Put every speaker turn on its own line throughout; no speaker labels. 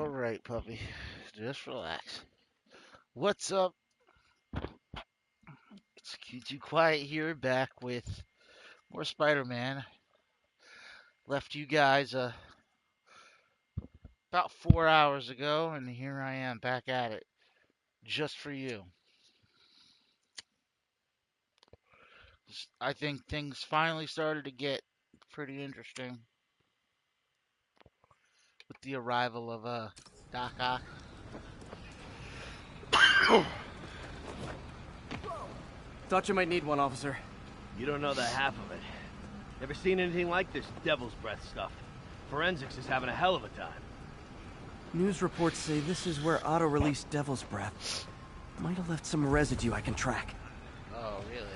All right, puppy. Just relax. What's up? It's Q2 Quiet here, back with more Spider-Man. Left you guys about 4 hours ago, and here I am back at it, just for you. I think things finally started to get pretty interesting with the arrival of Doc Ock.
Thought you might need one, officer.
You don't know the half of it. Never seen anything like this devil's breath stuff. Forensics is having a hell of a time.
News reports say this is where Otto released Devil's Breath. Might have left some residue I can track.
Oh, really?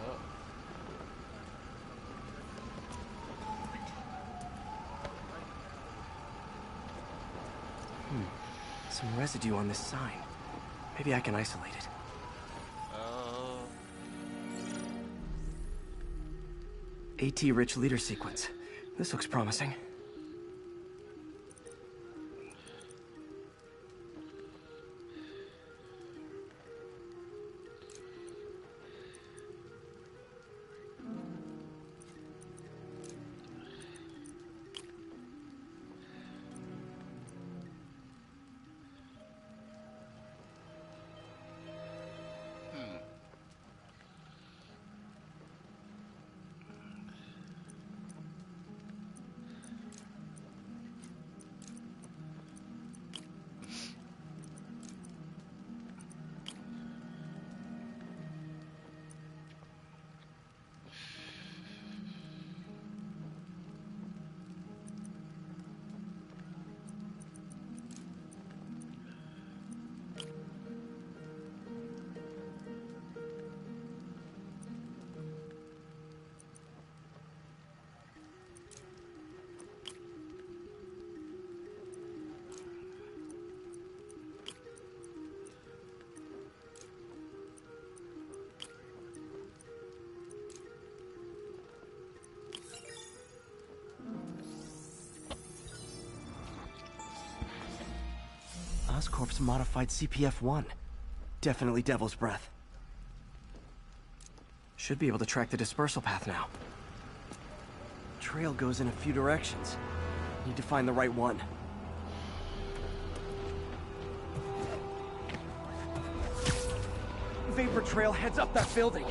Oh.
Some residue on this sign. Maybe I can isolate it.
Oh.
AT-rich leader sequence. This looks promising.
Hmm.
Oscorp's modified CPF-1. Definitely Devil's Breath. Should be able to track the dispersal path now. Trail goes in a few directions. Need to find the right one. Vapor trail heads up that building.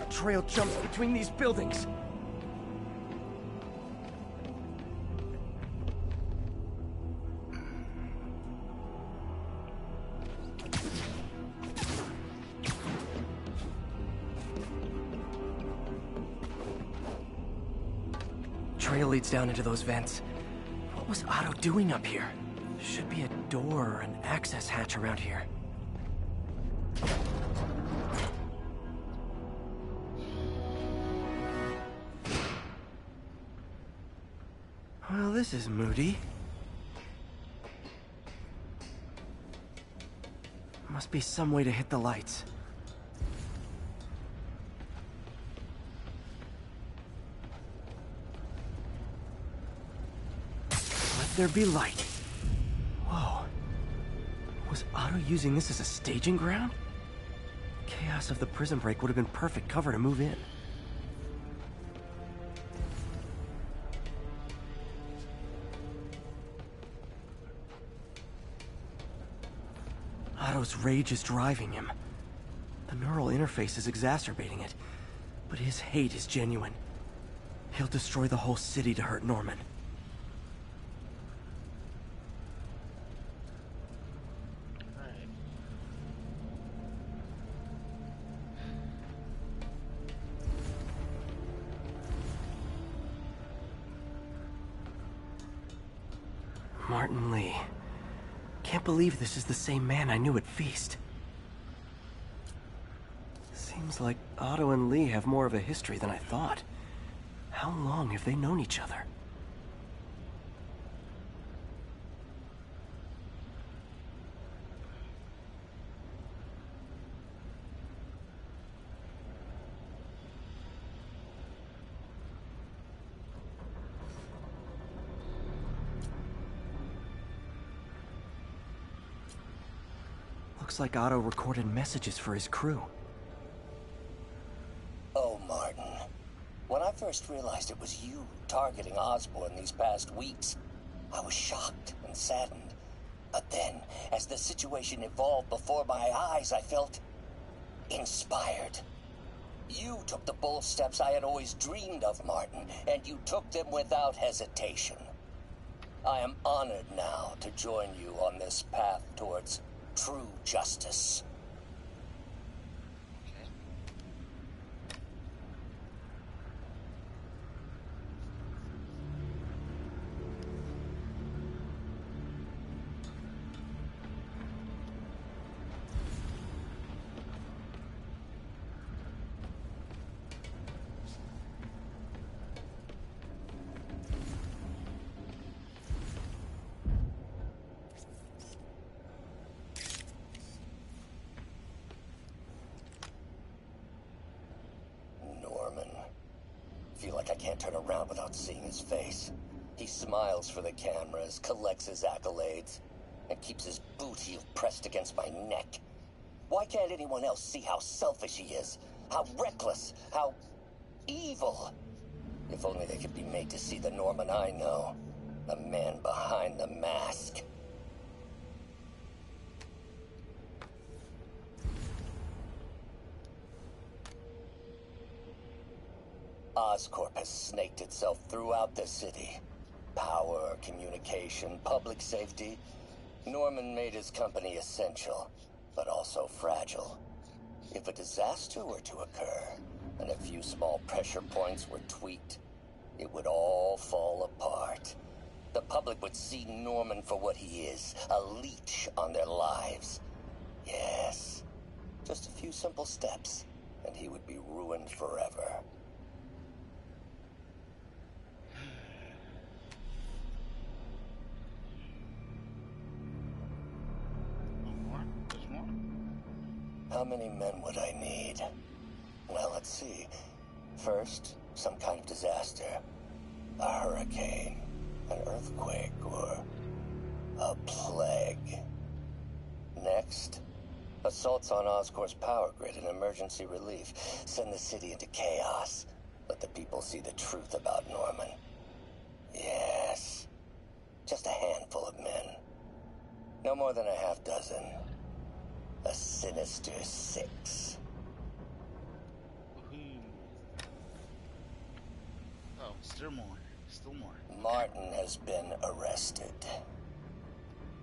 Trail jumps between these buildings. Trail leads down into those vents. What was Otto doing up here? Should be a door or an access hatch around here. Well, this is moody. Must be some way to hit the lights. Let there be light. Whoa. Was Otto using this as a staging ground? Chaos of the prison break would have been perfect cover to move in. Otto's rage is driving him. The neural interface is exacerbating it, but his hate is genuine. He'll destroy the whole city to hurt Norman.
Alright.
Martin Lee. Can't believe this is the same man I knew at Feast. Seems like Otto and Lee have more of a history than I thought. How long have they known each other? Looks like Otto recorded messages for his crew.
Oh, Martin. When I first realized it was you targeting Osborn these past weeks, I was shocked and saddened. But then, as the situation evolved before my eyes, I felt inspired. You took the bold steps I had always dreamed of, Martin, and you took them without hesitation. I am honored now to join you on this path towards true justice. Feel like I can't turn around without seeing his face. He smiles for the cameras, collects his accolades, and keeps his boot heel pressed against my neck. Why can't anyone else see how selfish he is? How reckless, how evil? If only they could be made to see the Norman I know. The man behind the mask. Oscorp has snaked itself throughout the city. Power, communication, public safety. Norman made his company essential, but also fragile. If a disaster were to occur, and a few small pressure points were tweaked, it would all fall apart. The public would see Norman for what he is, a leech on their lives. Yes, just a few simple steps, and he would be ruined forever. How many men would I need? Well, let's see. First, some kind of disaster. A hurricane, an earthquake, or a plague. Next, assaults on Oscorp's power grid and emergency relief. Send the city into chaos. Let the people see the truth about Norman. Yes, just a handful of men. No more than a half dozen. A sinister six.
Oh, still more. Still more.
Martin has been arrested.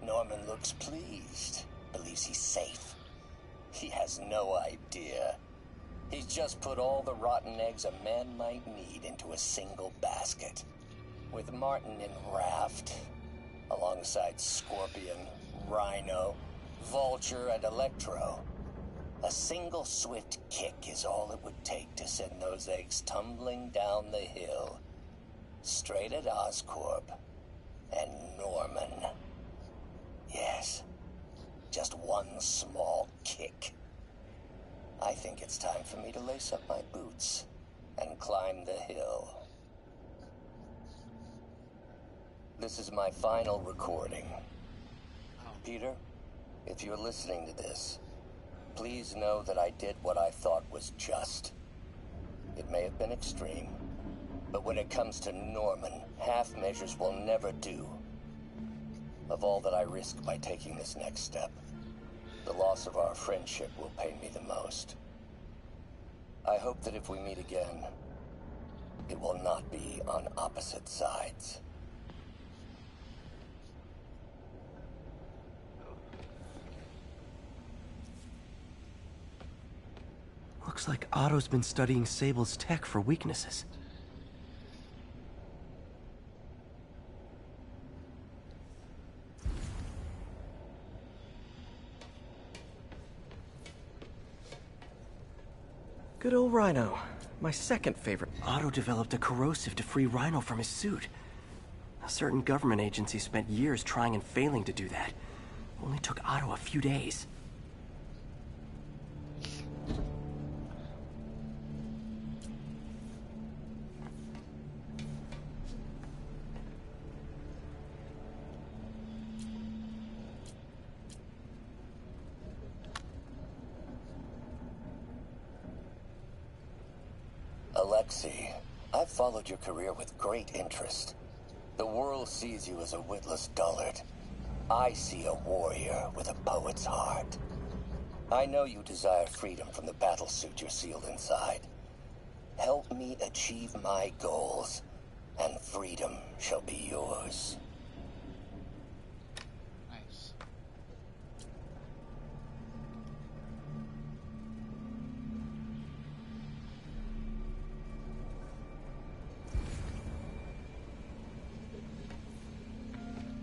Norman looks pleased. Believes he's safe. He has no idea. He's just put all the rotten eggs a man might need into a single basket. With Martin in raft, alongside Scorpion, Rhino, Vulture, and Electro. A single swift kick is all it would take to send those eggs tumbling down the hill. Straight at Oscorp and Norman. Yes, just one small kick. I think it's time for me to lace up my boots and climb the hill. This is my final recording. Peter, if you're listening to this, please know that I did what I thought was just. It may have been extreme, but when it comes to Norman, half measures will never do. Of all that I risk by taking this next step, the loss of our friendship will pain me the most. I hope that if we meet again, it will not be on opposite sides.
Looks like Otto's been studying Sable's tech for weaknesses. Good old Rhino. My second favorite. Otto developed a corrosive to free Rhino from his suit. A certain government agency spent years trying and failing to do that. Only took Otto a few days.
Alexei, I've followed your career with great interest. The world sees you as a witless dullard. I see a warrior with a poet's heart. I know you desire freedom from the battlesuit you're sealed inside. Help me achieve my goals, and freedom shall be yours.
Nice.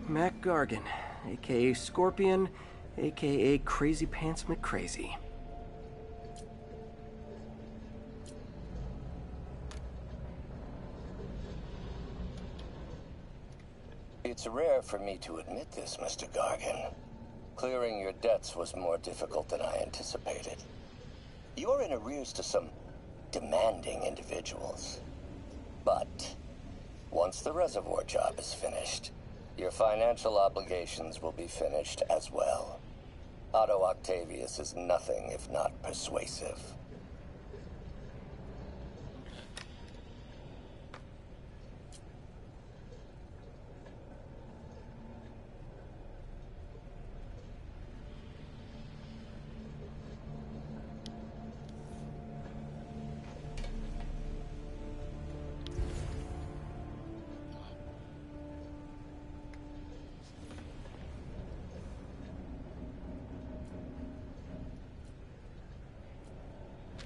Mac Gargan, aka Scorpion, aka Crazy Pants McCrazy.
It's rare for me to admit this, Mr. Gargan. Clearing your debts was more difficult than I anticipated. You're in arrears to some demanding individuals. But once the reservoir job is finished, your financial obligations will be finished as well. Otto Octavius is nothing if not persuasive.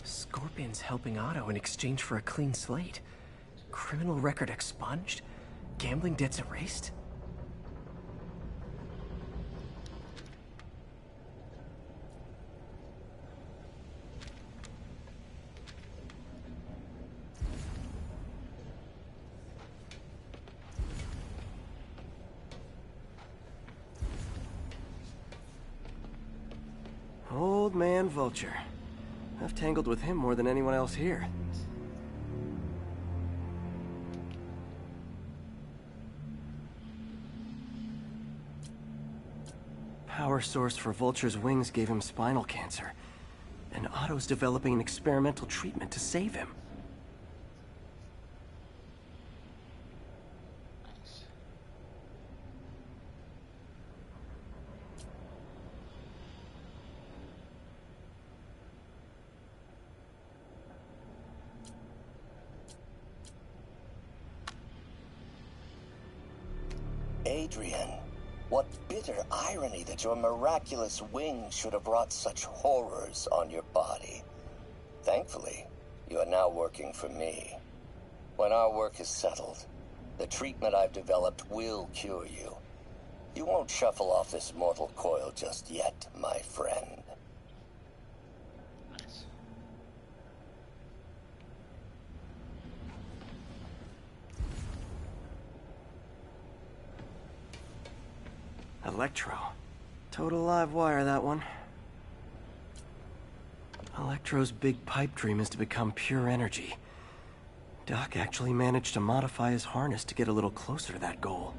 Scorpion's helping Otto in exchange for a clean slate. Criminal record expunged? Gambling debts erased? Old man Vulture. I've tangled with him more than anyone else here. Power source for Vulture's wings gave him spinal cancer, and Otto's developing an experimental treatment to save him.
Nice.
Adrian, what bitter irony that your miraculous wings should have wrought such horrors on your body. Thankfully, you are now working for me. When our work is settled, the treatment I've developed will cure you. You won't shuffle off this mortal coil just yet, my friend.
Nice.
Electro. Total live wire, that one. Electro's big pipe dream is to become pure energy. Doc actually managed to modify his harness to get a little closer to that goal.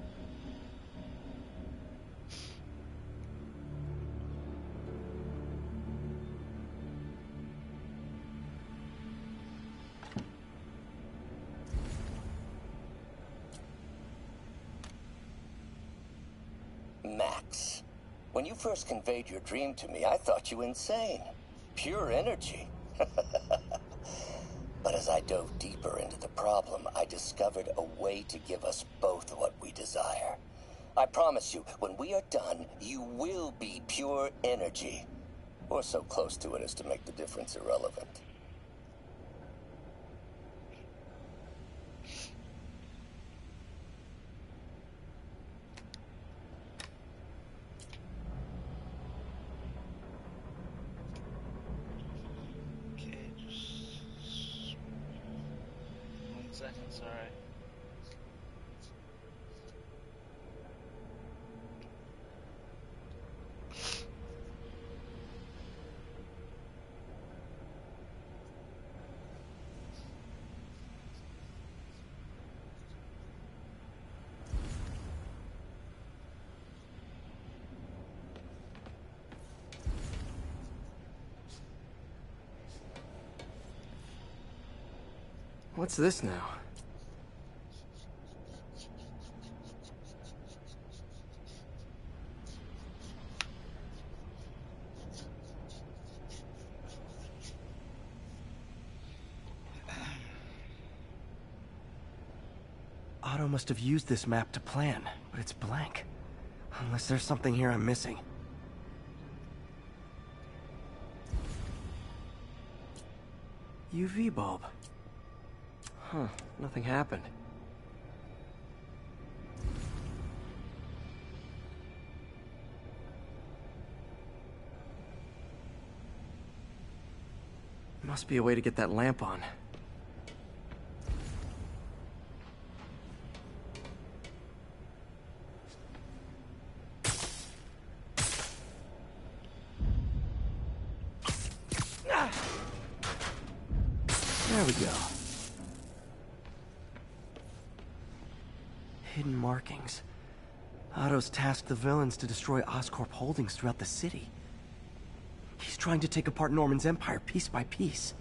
Max, when you first conveyed your dream to me, I thought you insane. Pure energy. But as I dove deeper into the problem, I discovered a way to give us both what we desire. I promise you, when we are done, you will be pure energy. Or so close to it as to make the difference irrelevant.
Okay, just Sorry.
What's this now? Otto must have used this map to plan, but it's blank. Unless there's something here I'm missing. UV bulb. Huh, nothing happened. Must be a way to get that lamp on. There we go. Hidden markings. Otto's tasked the villains to destroy Oscorp holdings throughout the city. He's trying to take apart Norman's empire piece by piece.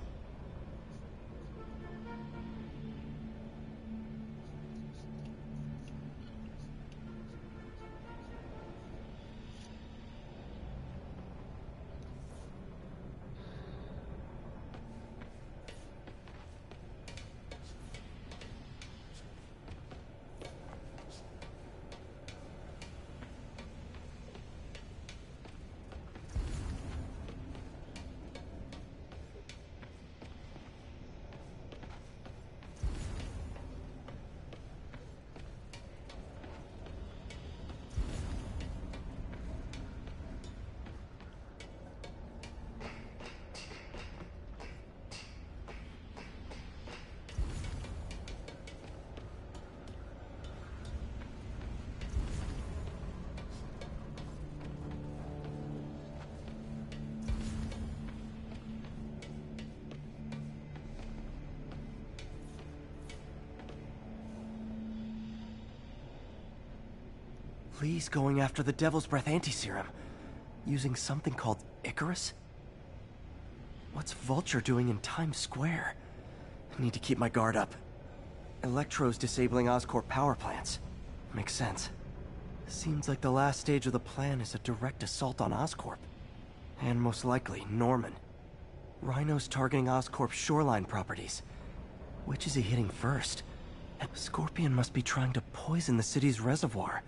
Lee's going after the Devil's Breath anti-serum, using something called Icarus? What's Vulture doing in Times Square? I need to keep my guard up. Electro's disabling Oscorp power plants. Makes sense. Seems like the last stage of the plan is a direct assault on Oscorp. And most likely, Norman. Rhino's targeting Oscorp's shoreline properties. Which is he hitting first? Scorpion must be trying to poison the city's reservoir.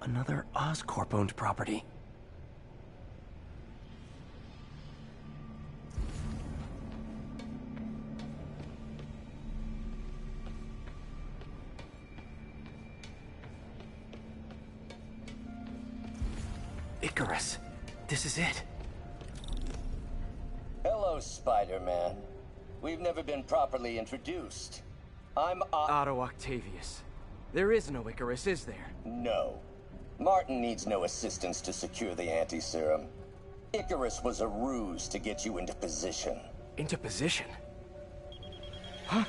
Another Oscorp-owned property. Icarus. This is it.
Hello, Spider-Man. We've never been properly introduced. I'm
Otto Octavius. There is no Icarus, is there?
No. Martin needs no assistance to secure the anti-serum. Icarus was a ruse to get you into position.
Into position? Huh?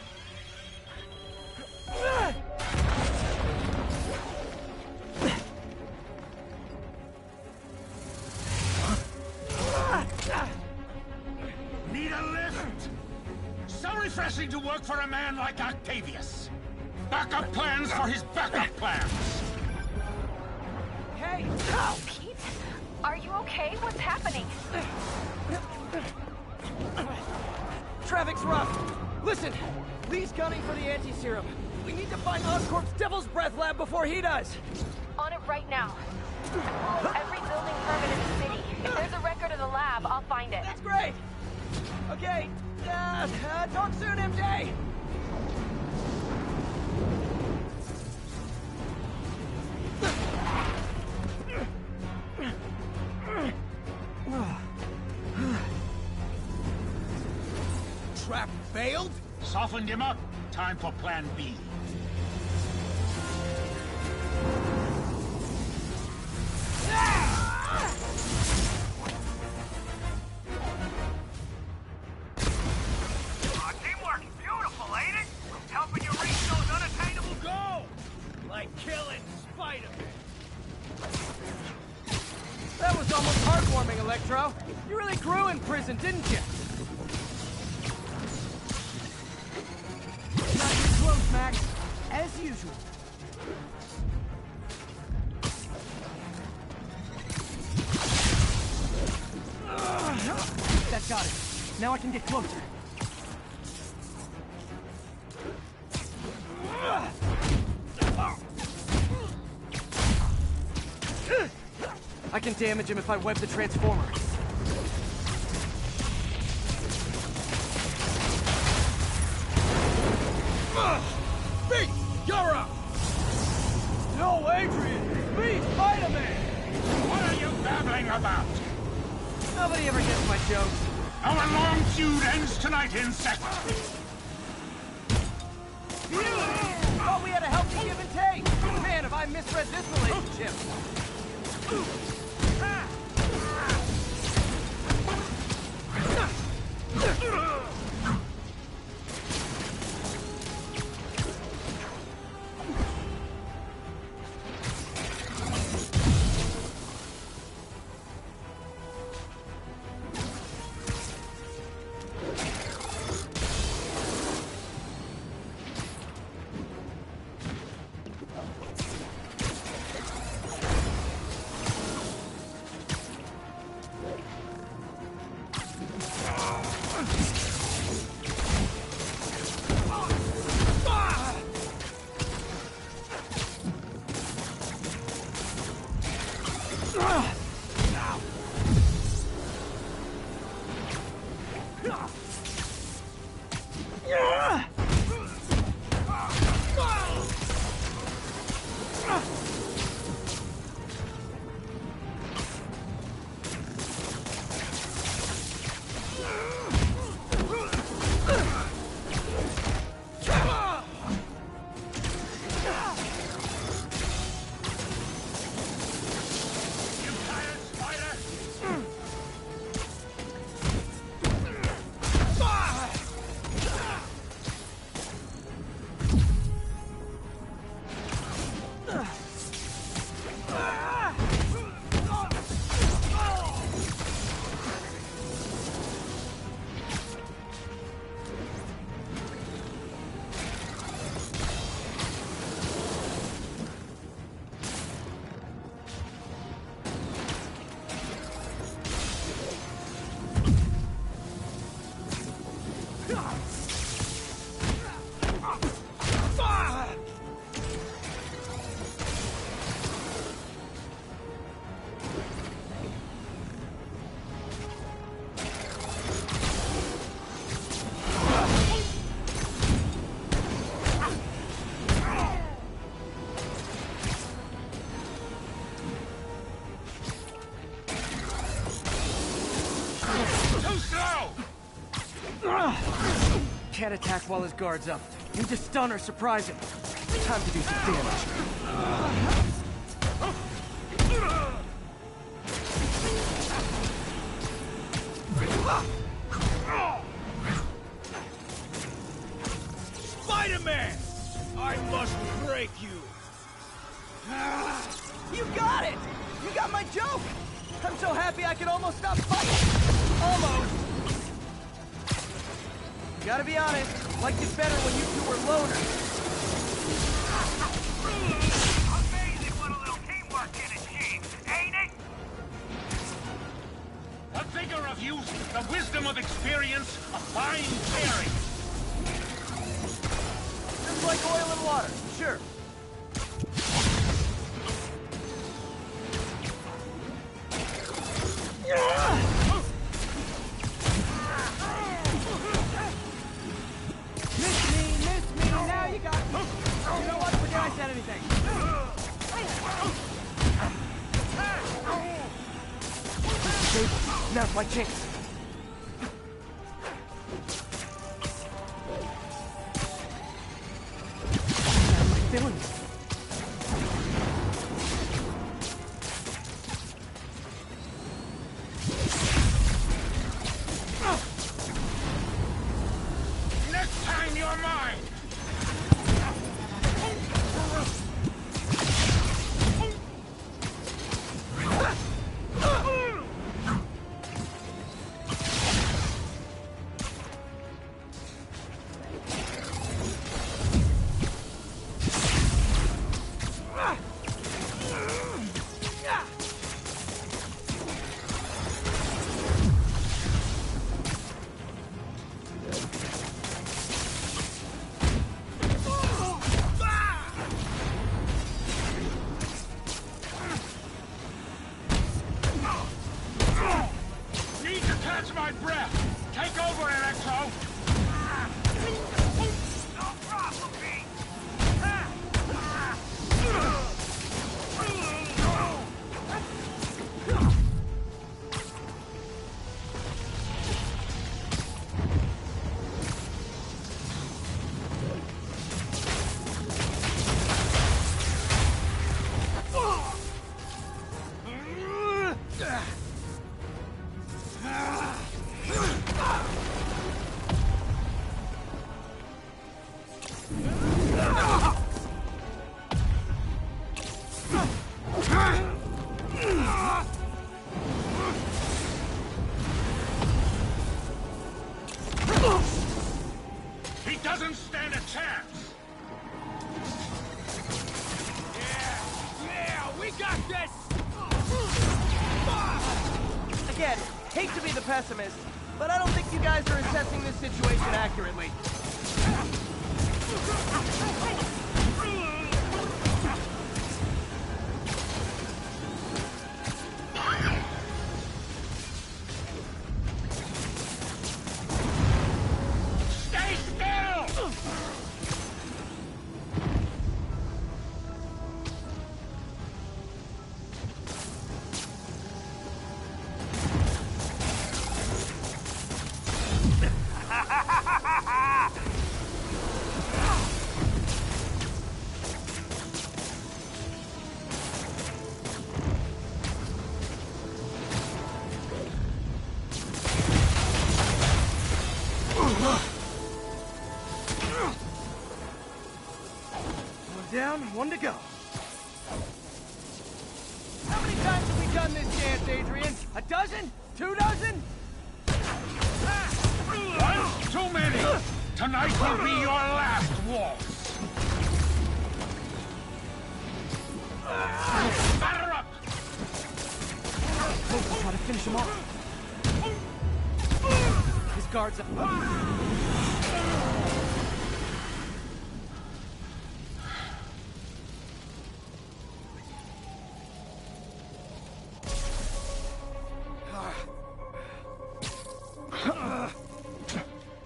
Need a lift? So refreshing to work for a man like Octavius. Backup plans for his backup plans.
Hey!
Pete? Are you okay? What's happening?
Traffic's rough. Listen, Lee's gunning for the anti-serum. We need to find Oscorp's Devil's Breath lab before he does.
On it right now. I'm pulling every building permit in the city. If there's a record of the lab, I'll find it.
That's great. Okay, talk soon, MJ.
Trap failed? Softened him up. time for Plan B.
Teamwork, beautiful, ain't it? Helping you reach those unattainable goals! Like killing Spider-Man.
That was almost heartwarming, Electro. You really grew in prison, didn't you? Not too close, Max. As usual. That got it. Now I can get closer. I can damage him if I web the transformer.
Beat! You're up!
No, Adrian! Me, Spider-Man!
What are you babbling about?
Nobody ever gets my jokes.
Our long feud ends tonight, insect!
Thought we had a healthy give and take. Man, have I misread this relationship. Can't attack while his guard's up. Need to stun or surprise him. Time to do some damage.
Spider-Man! I must break you!
You got it! You got my joke! I'm so happy I can almost stop fighting! Almost! Gotta be honest, liked it better when you two were loners.
Amazing what a little teamwork can achieve, ain't it?
The vigor of youth, the wisdom of experience, a fine pairing.
Just like oil and water, sure. Miss me, now you got me. You know what, forget I said anything. Stable, now's my chance.
my breath! Take over, Electro! No problem, Pete! He doesn't stand a chance!
Yeah, we got this! Again, hate to be the pessimist, but I don't think you guys are assessing this situation accurately.
Stay still!
One down, one to go. How many times have we done this dance, Adrian? A dozen? 2 dozen?
One's too many! Tonight will be your last waltz! Batter up!
We'll try to finish him off. His guard's up.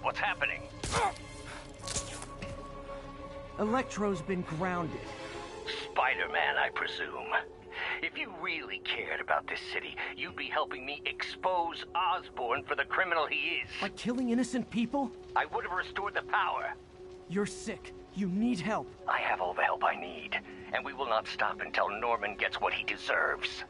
What's happening?
Electro's been grounded.
Spider-Man, I presume. If you really cared about this city, you'd be helping me expose Osborn for the criminal he is.
By killing innocent people?
I would have restored the power.
You're sick. You need help.
I have all the help I need, and we will not stop until Norman gets what he deserves.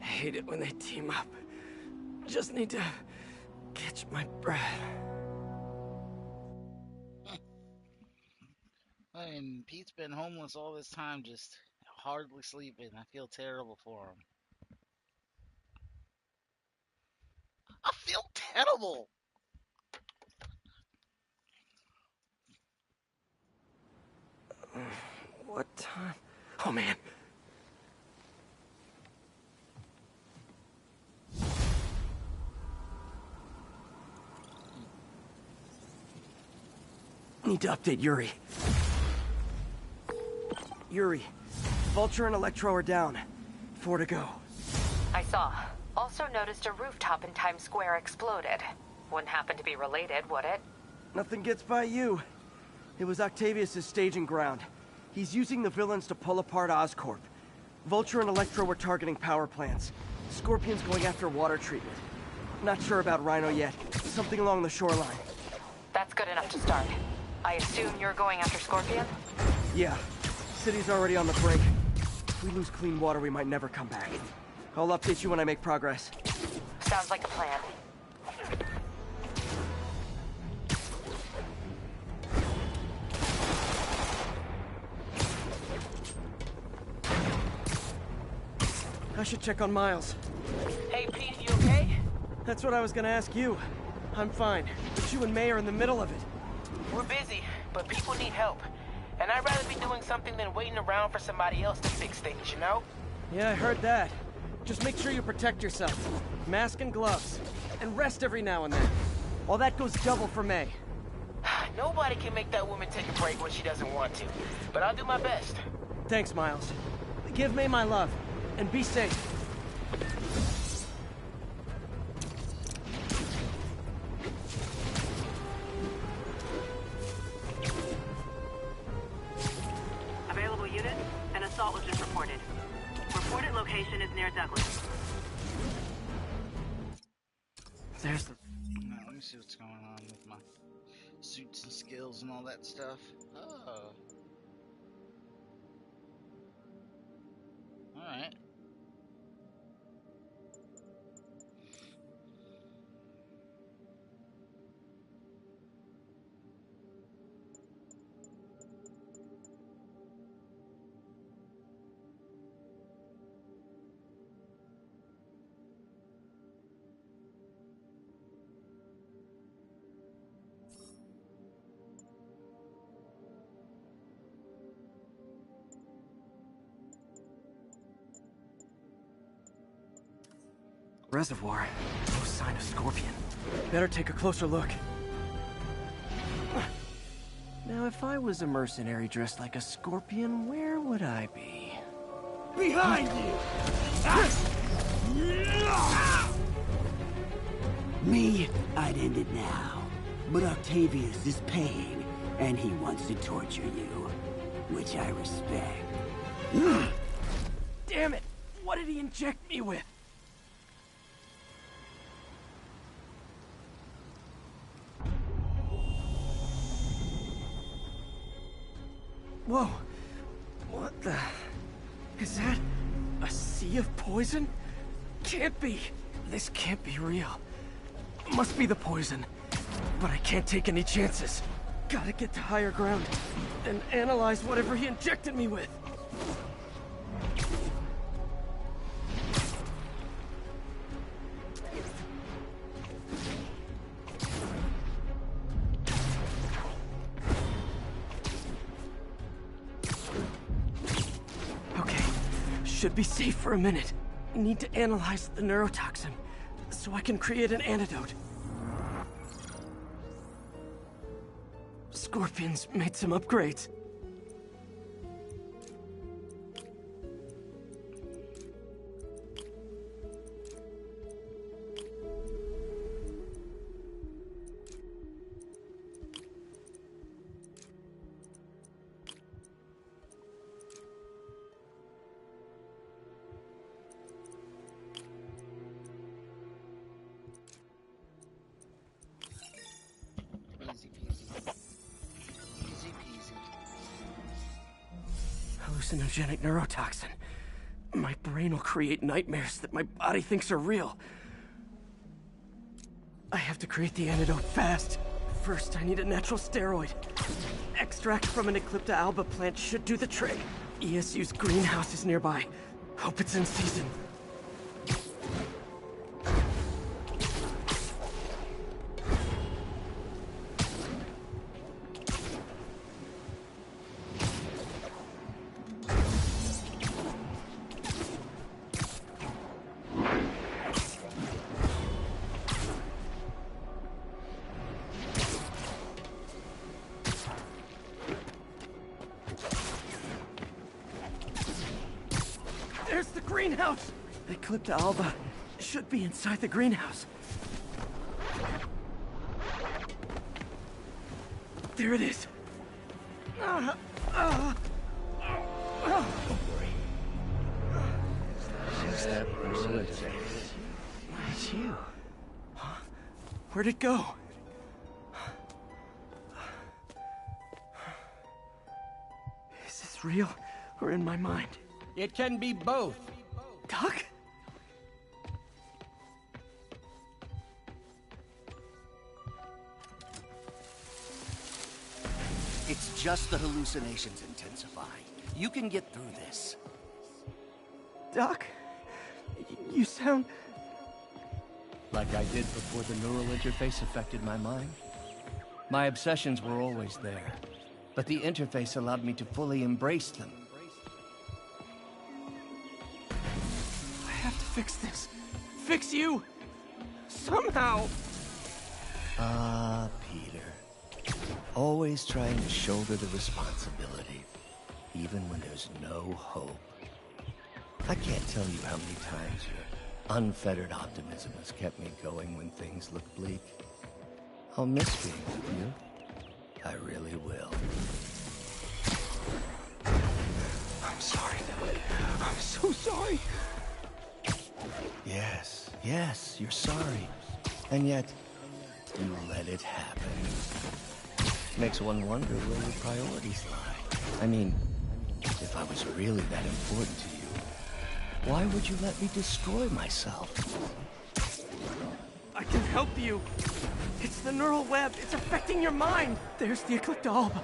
I hate it when they team up. Just need to catch my breath.
I mean, Pete's been homeless all this time, just hardly sleeping. I feel terrible for him. I feel terrible.
What time? Oh, man. Need to update Yuri. Yuri, Vulture and Electro are down. 4 to go.
I saw. Also noticed a rooftop in Times Square exploded. Wouldn't happen to be related, would it?
Nothing gets by you. It was Octavius' staging ground. He's using the villains to pull apart Oscorp. Vulture and Electro were targeting power plants. Scorpion's going after water treatment. Not sure about Rhino yet. Something along the shoreline.
That's good enough to start. I assume you're going after Scorpion?
Yeah. City's already on the brink. If we lose clean water, we might never come back. I'll update you when I make progress.
Sounds like a plan.
I should check on Miles.
Hey, Pete, you okay?
That's what I was gonna ask you. I'm fine, but you and May are in the middle of it.
We're busy, but people need help. And I'd rather be doing something than waiting around for somebody else to fix things, you know?
Yeah, I heard that. Just make sure you protect yourself. Mask and gloves. And rest every now and then.
All that goes double for May.
Nobody can make that woman take a break when she doesn't want to, but I'll do my best.
Thanks, Miles. Give May my love, and be safe.
Available unit, an assault was just reported. Reported location is near Douglas.
There's the...
Let me see what's going on with my suits and skills and all that stuff. Oh. Alright.
reservoir. No sign of Scorpion. Better take a closer look. Now, if I was a mercenary dressed like a Scorpion, where would I be?
Behind you!
Me, I'd end it now. But Octavius is paying, and he wants to torture you. Which I respect.
Damn it! What did he inject me with? Whoa! What the... Is that... a sea of poison? Can't be! This can't be real. Must be the poison. But I can't take any chances. Gotta get to higher ground and analyze whatever he injected me with. Okay, should be safe for a minute. Need to analyze the neurotoxin so I can create an antidote. Scorpion's made some upgrades.
Easy peasy. Easy peasy.
Hallucinogenic neurotoxin. My brain will create nightmares that my body thinks are real. I have to create the antidote fast. First, I need a natural steroid. Extract from an Eclipta alba plant should do the trick. ESU's greenhouse is nearby. Hope it's in season. There's the greenhouse! Eclipta alba should be inside the greenhouse. There it is.
Don't worry. Just that person.
It's you. Huh? Where'd it go? Is this real or in my mind?
It can be both.
Doc?
It's just the hallucinations intensifying. You can get through this.
Doc? You sound...
Like I did before the neural interface affected my mind. My obsessions were always there, but the interface allowed me to fully embrace them.
I have to fix this. Fix you! Somehow!
Ah, Peter. Always trying to shoulder the responsibility, even when there's no hope. I can't tell you how many times your unfettered optimism has kept me going when things look bleak. I'll miss being with you. I really will.
I'm sorry. I'm so sorry.
Yes, you're sorry. And yet, you let it happen. Makes one wonder where your priorities lie. I mean, if I was really that important to you, why would you let me destroy myself?
I can help you. It's the neural web. It's affecting your mind. There's the Eclipta Alba.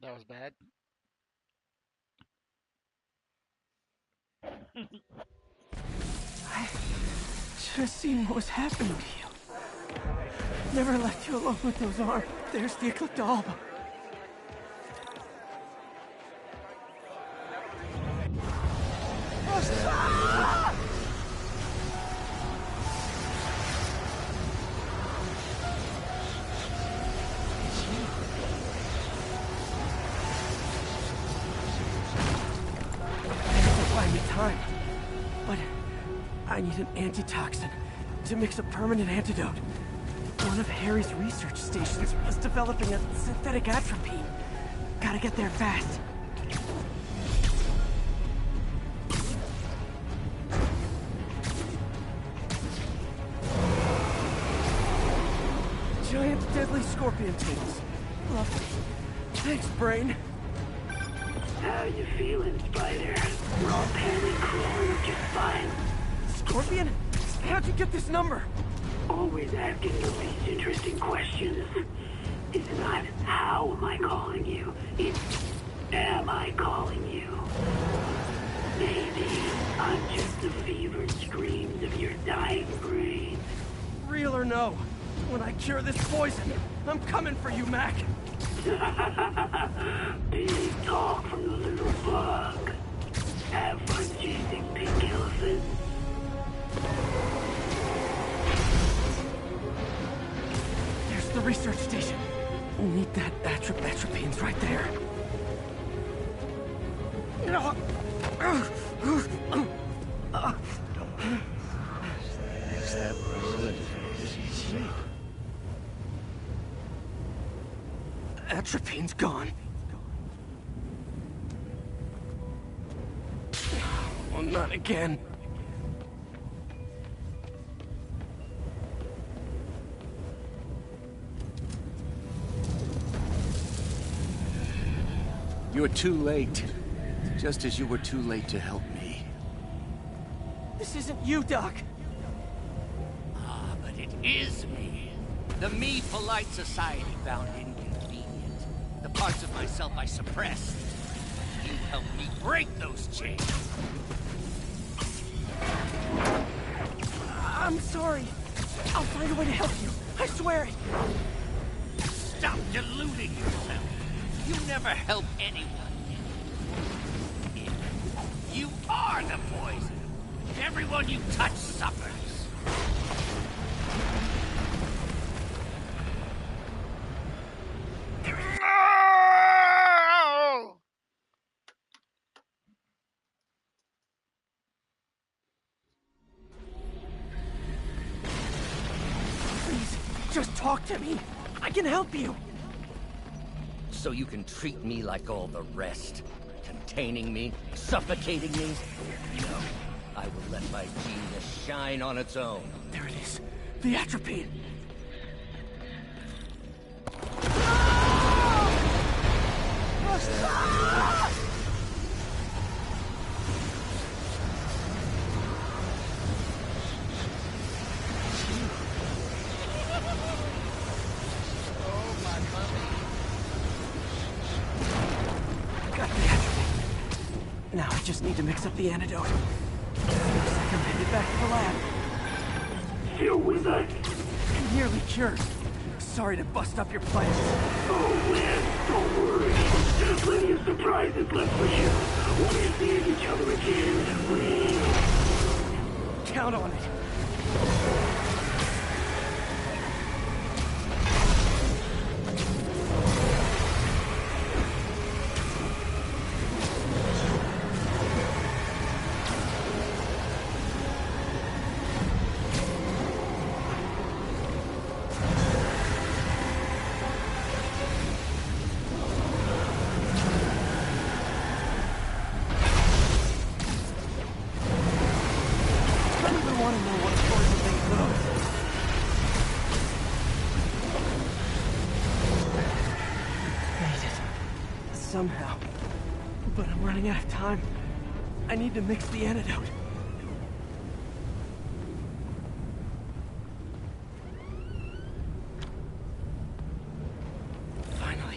That was bad.
I should have seen what was happening to you. Never left you alone with those arms. There's the Eclipta Alba. Time, but I need an antitoxin to mix a permanent antidote. One of Harry's research stations was developing a synthetic atropine. Gotta get there fast. Giant deadly scorpion tails. Lovely. Thanks, Brain.
How you feeling, Spider? Raw panic crawling just fine.
Scorpion? How'd you get this number?
Always asking the least interesting questions. It's not how am I calling you, it's am I calling you? Maybe I'm just the fevered screams of your dying brain.
Real or no, when I cure this poison, I'm coming for you, Mac.
Big talk from the little bug. Have fun chasing pink elephants.
There's the research station. Need that atropine's right there.
Is that good?
Atropine's gone. Oh, not again.
You were too late. Just as you were too late to help me.
This isn't you, Doc.
Ah, but it is me. The me polite society found inconvenient. The parts of myself I suppressed. You helped me break those chains.
I'm sorry. I'll find a way to help you. I swear it.
Stop deluding yourself. You never help anyone. You are the poison. Everyone you touch suffers.
Please, just talk to me. I can help you.
So you can treat me like all the rest. Containing me, suffocating me. No, I will let my genius shine on its own.
There it is. The atropine. Got the atropine. Now I just need to mix up the antidote. Looks like I'm headed back to the lab.
You're with us.
I'm nearly cured. sorry to bust up your plans.
Oh man, don't worry. There's plenty of surprises left for you. When we see each other again,
count on it. Somehow. But I'm running out of time. I need to mix the antidote. Finally.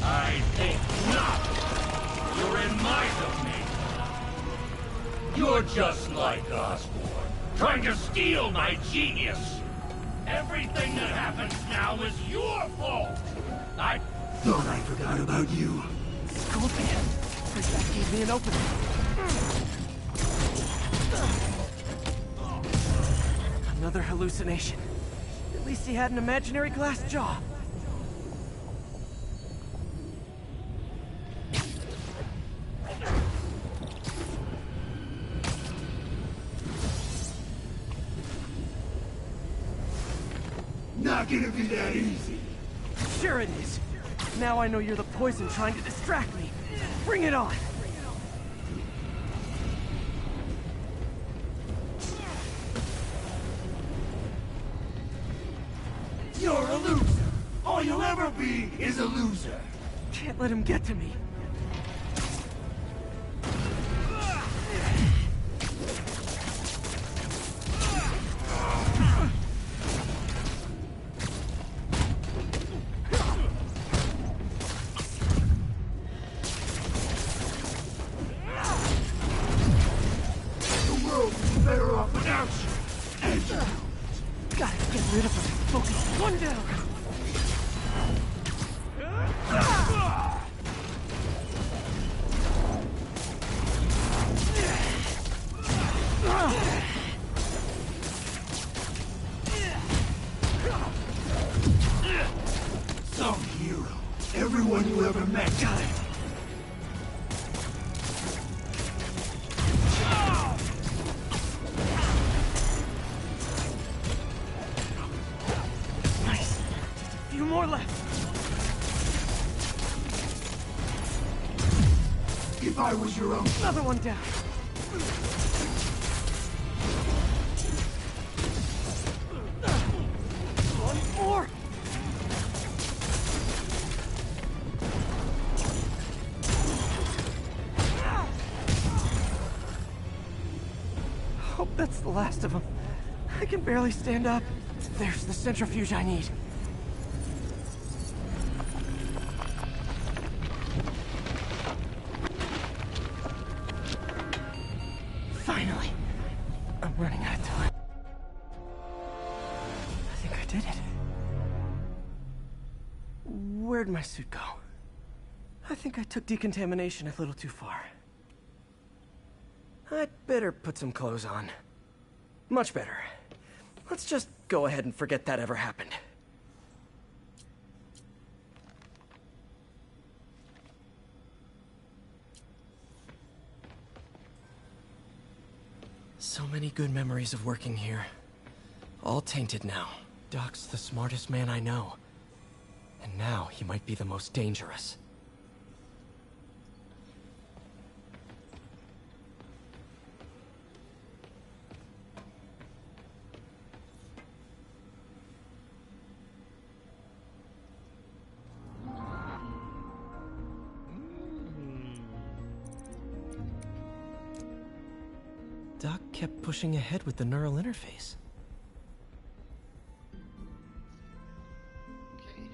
I think not. You're in my domain. You're just like Osborn, trying to steal my genius. Everything that happens now is your fault. I
thought I forgot about you.
Scorpion. That gave me an opening. Another hallucination. At least he had an imaginary glass jaw.
Not gonna be that easy.
Sure it is. Now I know you're the poison trying to distract me. Bring it on!
You're a loser. All you'll ever be is a loser.
Can't let him get to me.
Better off without you.
Gotta get rid of him. Focus. One down.
Some hero. Everyone you ever met.
Got it. More left.
If I was your own.
Another one down. One more. Hope that's the last of them. I can barely stand up. There's the centrifuge I need. Finally. I'm running out of time. I think I did it. Where'd my suit go? I think I took decontamination a little too far. I'd better put some clothes on. Much better. Let's just go ahead and forget that ever happened. So many good memories of working here. All tainted now. Doc's the smartest man I know. And now he might be the most dangerous. Doc kept pushing ahead with the neural interface.
Okay.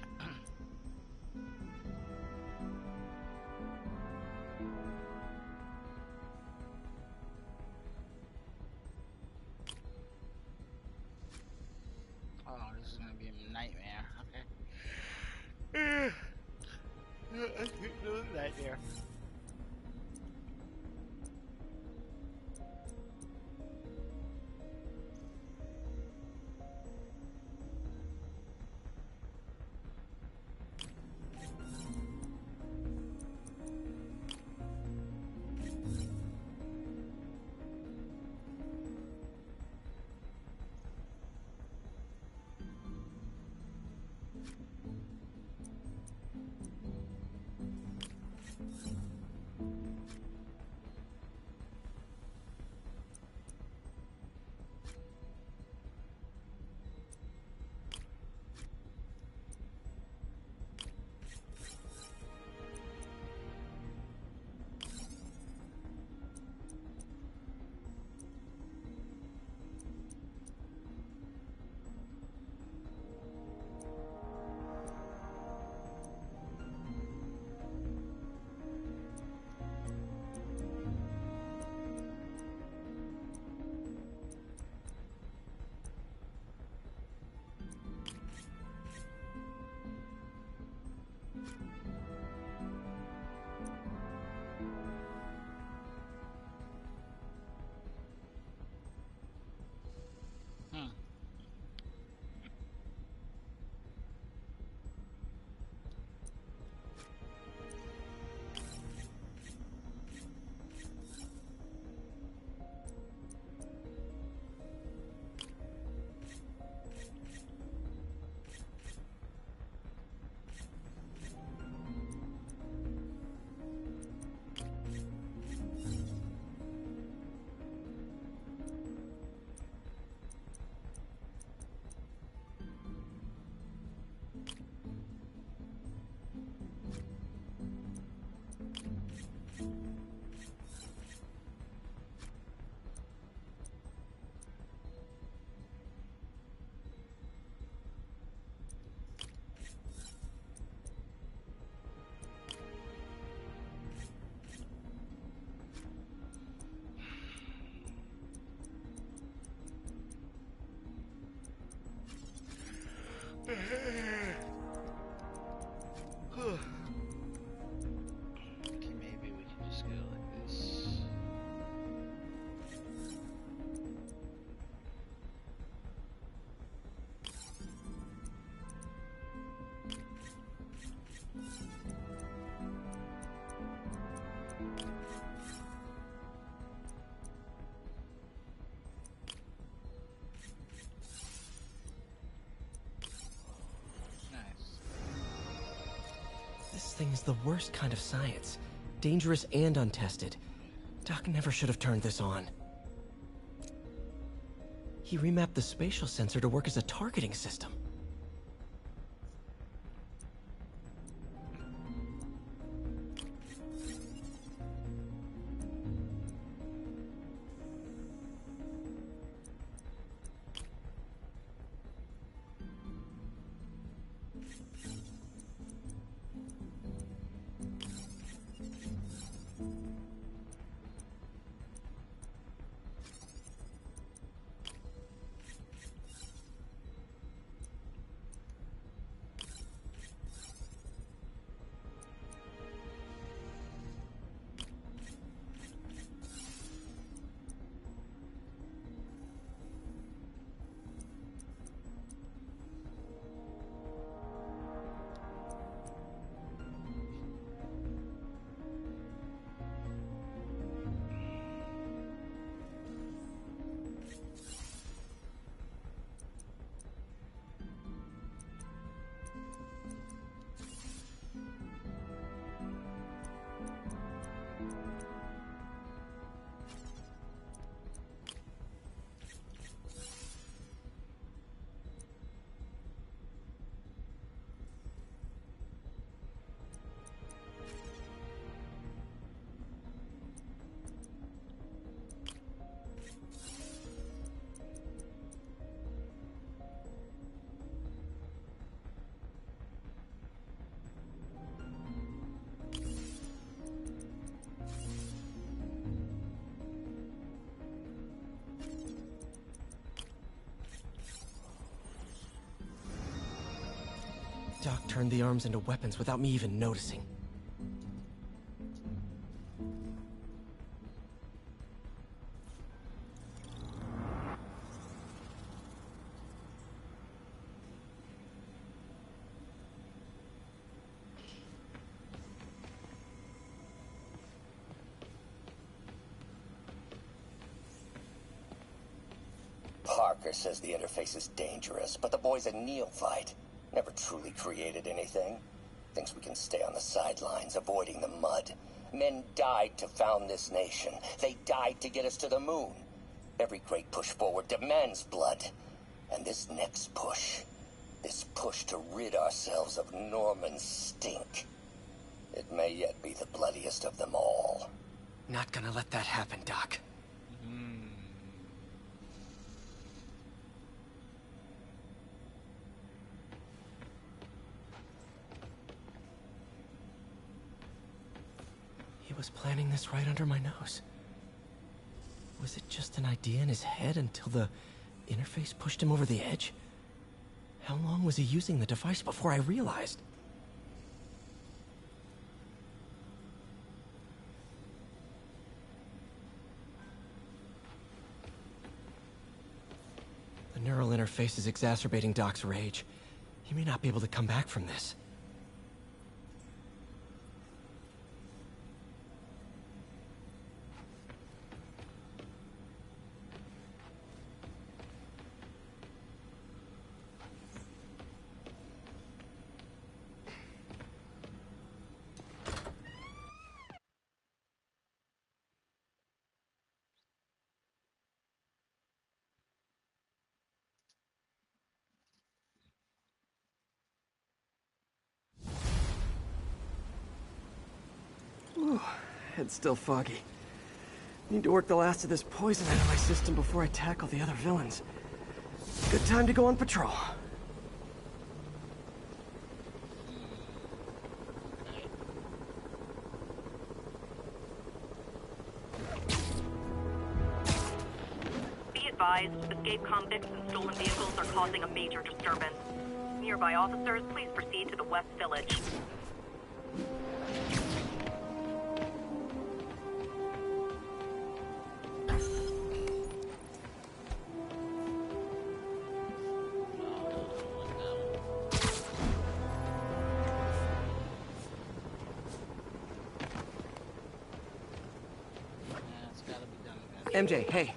thing is the worst kind of science. Dangerous and untested. Doc never should have turned this on. He remapped the spatial sensor to work as a targeting system. Doc turned the arms into weapons without me even noticing.
Parker says the interface is dangerous, but the boy's a neophyte. Never truly created anything. Thinks we can stay on the sidelines, avoiding the mud. Men died to found this nation. They died to get us to the moon. Every great push forward demands blood. And this next push, this push to rid ourselves of Norman's stink, it may yet be the bloodiest of them all.
Not gonna let that happen, Doc. He was planning this right under my nose. Was it just an idea in his head until the interface pushed him over the edge? How long was he using the device before I realized? The neural interface is exacerbating Doc's rage. He may not be able to come back from this.
Ooh, head's still foggy. Need to work the last of this poison out of my system before I tackle the other villains. Good time to go on patrol.
Be advised, escaped convicts and stolen vehicles are causing a major disturbance. Nearby officers, please proceed to the West Village.
MJ, hey.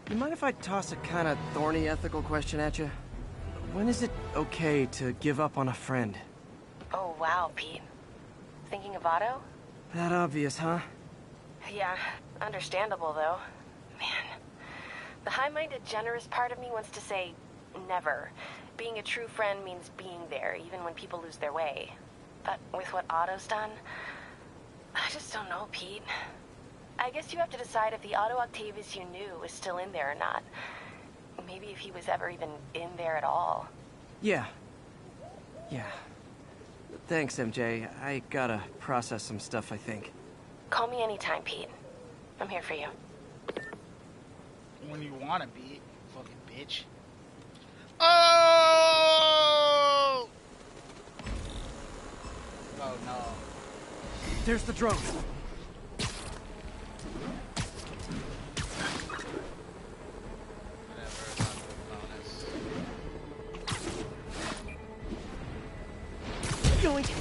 You mind if I toss a kind of thorny ethical question at you? When is it okay to give up on a friend?
Oh, wow, Pete. Thinking of Otto?
That obvious, huh?
Yeah, understandable though. Man, the high-minded, generous part of me wants to say never. Being a true friend means being there, even when people lose their way. But with what Otto's done, I just don't know, Pete. I guess you have to decide if the Otto Octavius you knew is still in there or not. Maybe if he was ever even in there at all.
Yeah. Yeah. Thanks, MJ. I gotta process some stuff, I think.
Call me anytime, Pete. I'm here for you.
When you want to be, fucking bitch. Oh! Oh no.
There's the drone. Yoink.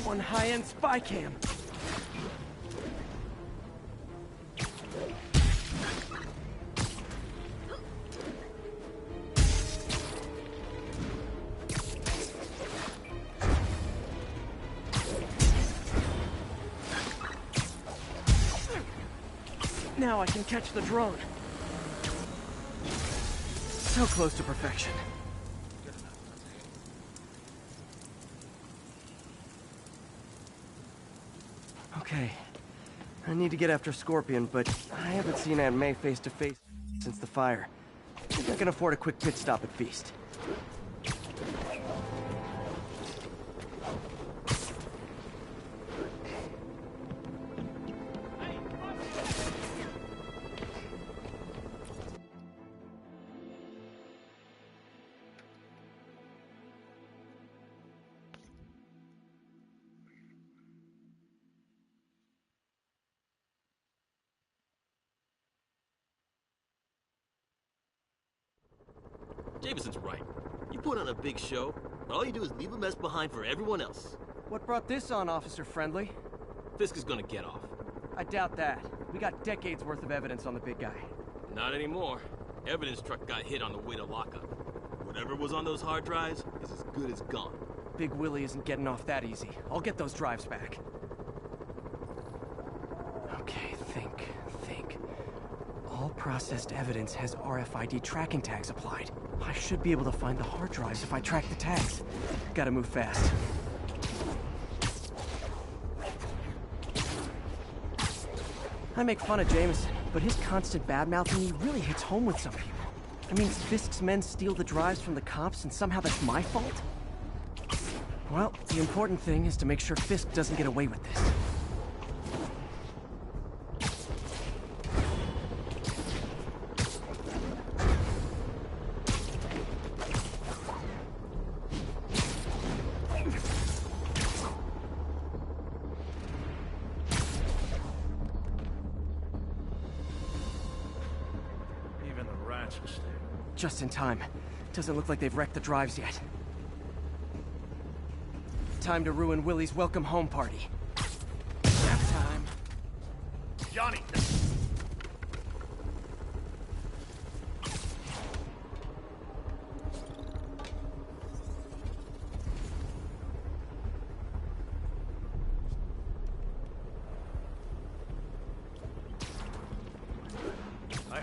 One high-end spy cam. Now I can catch the drone. So close to perfection. Okay. I need to get after Scorpion, but I haven't seen Aunt May face to face since the fire. I think I can afford a quick pit stop at Feast.
Jameson's right. You put on a big show, but all you do is leave a mess behind for everyone else.
What brought this on, Officer Friendly?
Fisk is gonna get off.
I doubt that. We got decades worth of evidence on the big guy.
Not anymore. Evidence truck got hit on the way to lockup. Whatever was on those hard drives is as good as gone.
Big Willie isn't getting off that easy. I'll get those drives back. Okay, think. All processed evidence has RFID tracking tags applied. I should be able to find the hard drives if I track the tags. Gotta move fast. I make fun of Jameson, but his constant bad-mouthing me really hits home with some people. I mean, Fisk's men steal the drives from the cops and somehow that's my fault? Well, the important thing is to make sure Fisk doesn't get away with this. Just in time. Doesn't look like they've wrecked the drives yet. Time to ruin Willie's welcome home party. Nap time.
Johnny!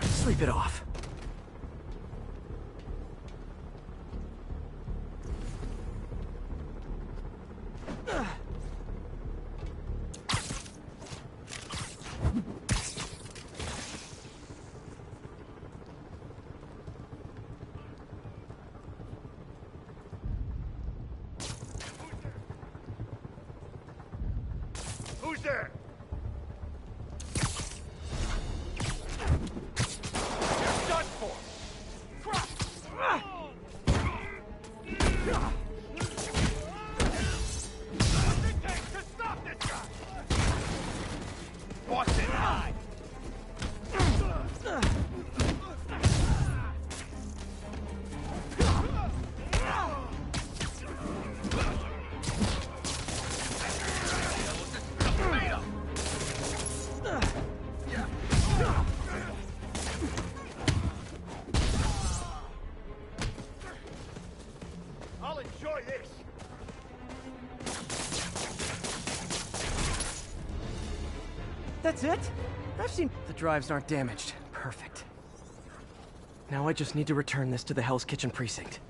Sleep it off.
Who's there? You're done for! Crap!
That's it? I've seen... The drives aren't damaged. Perfect. Now I just need to return this to the Hell's Kitchen precinct.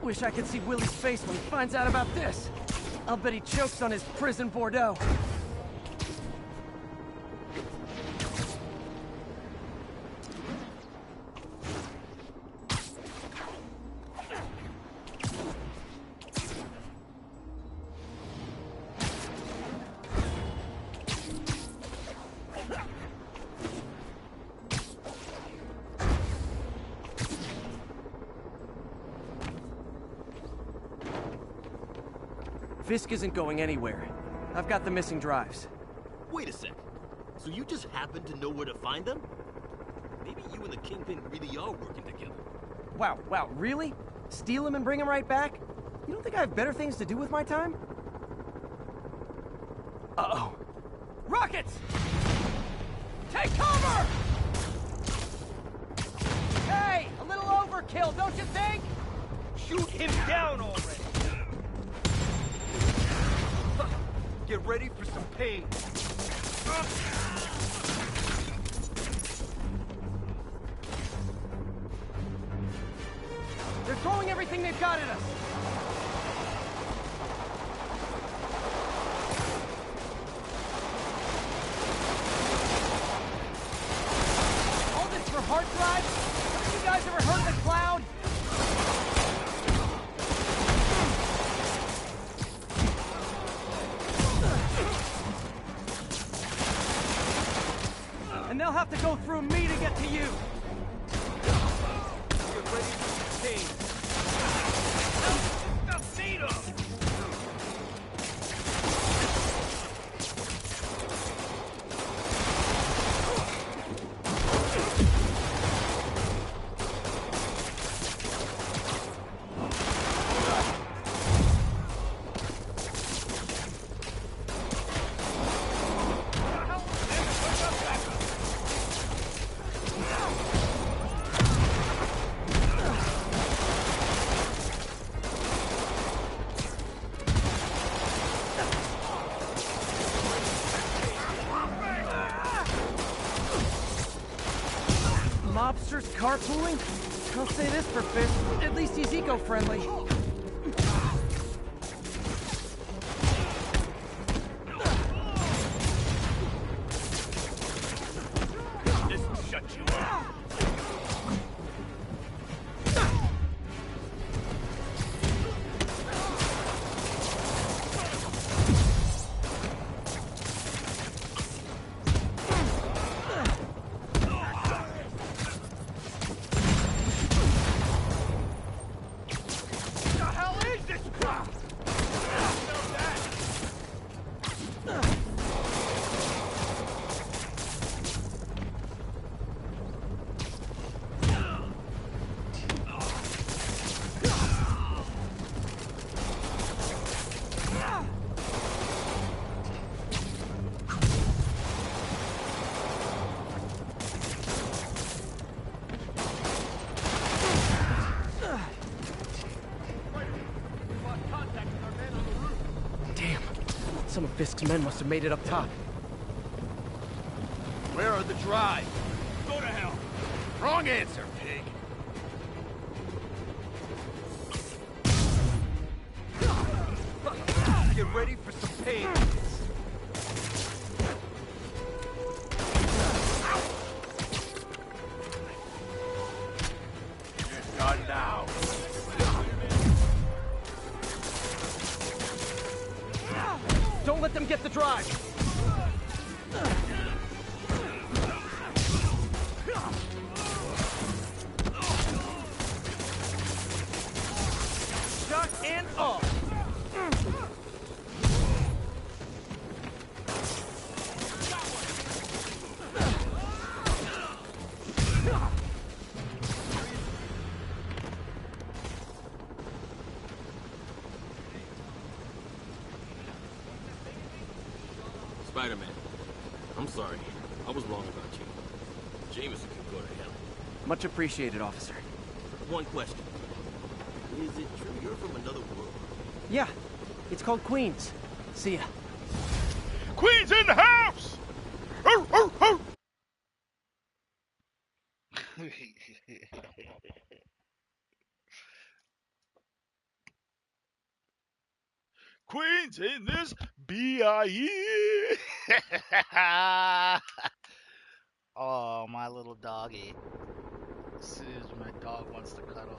Wish I could see Willie's face when he finds out about this. I'll bet he chokes on his prison Bordeaux. Fisk isn't going anywhere. I've got the missing drives.
Wait a sec. So you just happen to know where to find them? Maybe you and the Kingpin really are working together.
Wow, really? Steal him and bring him right back? You don't think I have better things to do with my time? Uh-oh. Rockets! Take cover! Hey, a little overkill, don't you think?
Shoot him down already! Get ready for some pain.
They're throwing everything they've got at us. All this for hard drives? Haven't you guys ever heard of the cloud? And they'll have to go through me to get to you.
Get ready for some pain.
Mobsters carpooling? I'll say this for Fisk. At least he's eco-friendly.
This will shut you up.
Some of Fisk's men must have made it up top.
Where are the drives? Go to hell. Wrong answer, pig. Get ready for some pain. You're done now.
Don't let them get the drive! Shut and off!
Spider-Man, I'm sorry. I was wrong about you. Jameson can go to hell.
Much appreciated, officer.
one question. Is it true you're from another world?
Yeah, it's called Queens. See ya.
Queen's in the house! Arr, arr, arr. Queen's in this B.I.E.
Oh, my little doggy. As soon as my dog wants to cuddle.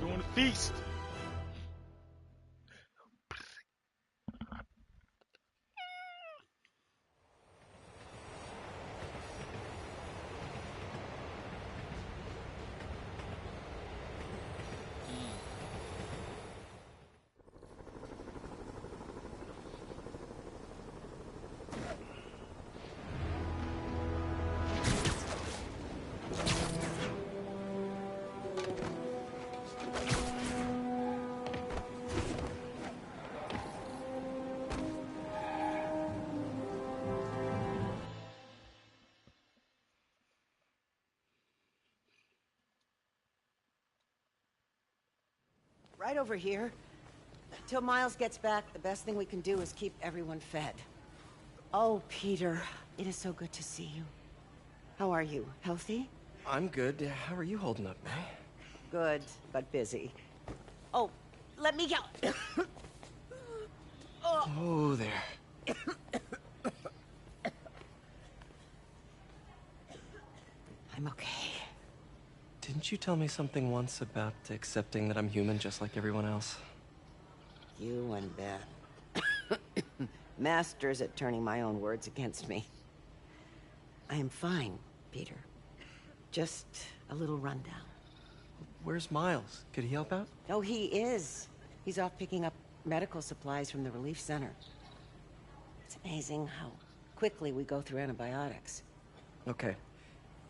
Doing a feast.
Right over here. Till Miles gets back, the best thing we can do is keep everyone fed. Oh, Peter, it is so good to see you. How are you? Healthy?
I'm good. How are you holding up, May?
Good, but busy. Oh, let me go.
Oh, there.
I'm okay.
Didn't you tell me something once about accepting that I'm human just like everyone else?
You and Beth. Masters at turning my own words against me. I am fine, Peter. Just a little rundown.
Where's Miles? Could he help out?
Oh, he is. He's off picking up medical supplies from the relief center. It's amazing how quickly we go through antibiotics.
Okay.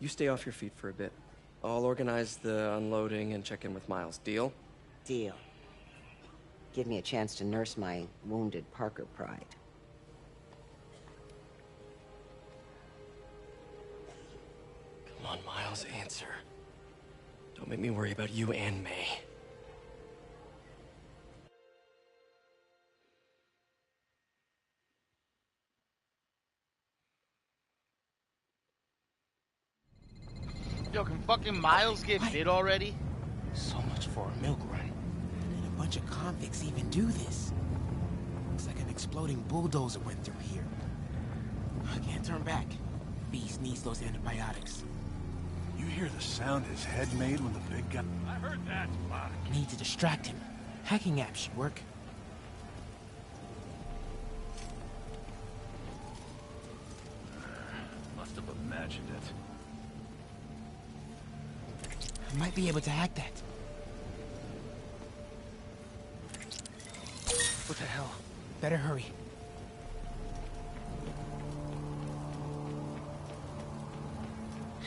You stay off your feet for a bit. I'll organize the unloading and check in with Miles. Deal?
Deal. Give me a chance to nurse my wounded Parker pride.
Come on, Miles, answer. Don't make me worry about you and May.
Yo, can fucking Miles get fit already?
So much for a milk run. And a bunch of convicts even do this. Looks like an exploding bulldozer went through here. I can't turn back. Beast needs those antibiotics.
You hear the sound his head made when the big guy... I heard that. Fuck.
Need to distract him. Hacking apps should work.
Must have imagined it.
I might be able to hack that. What the hell? Better hurry.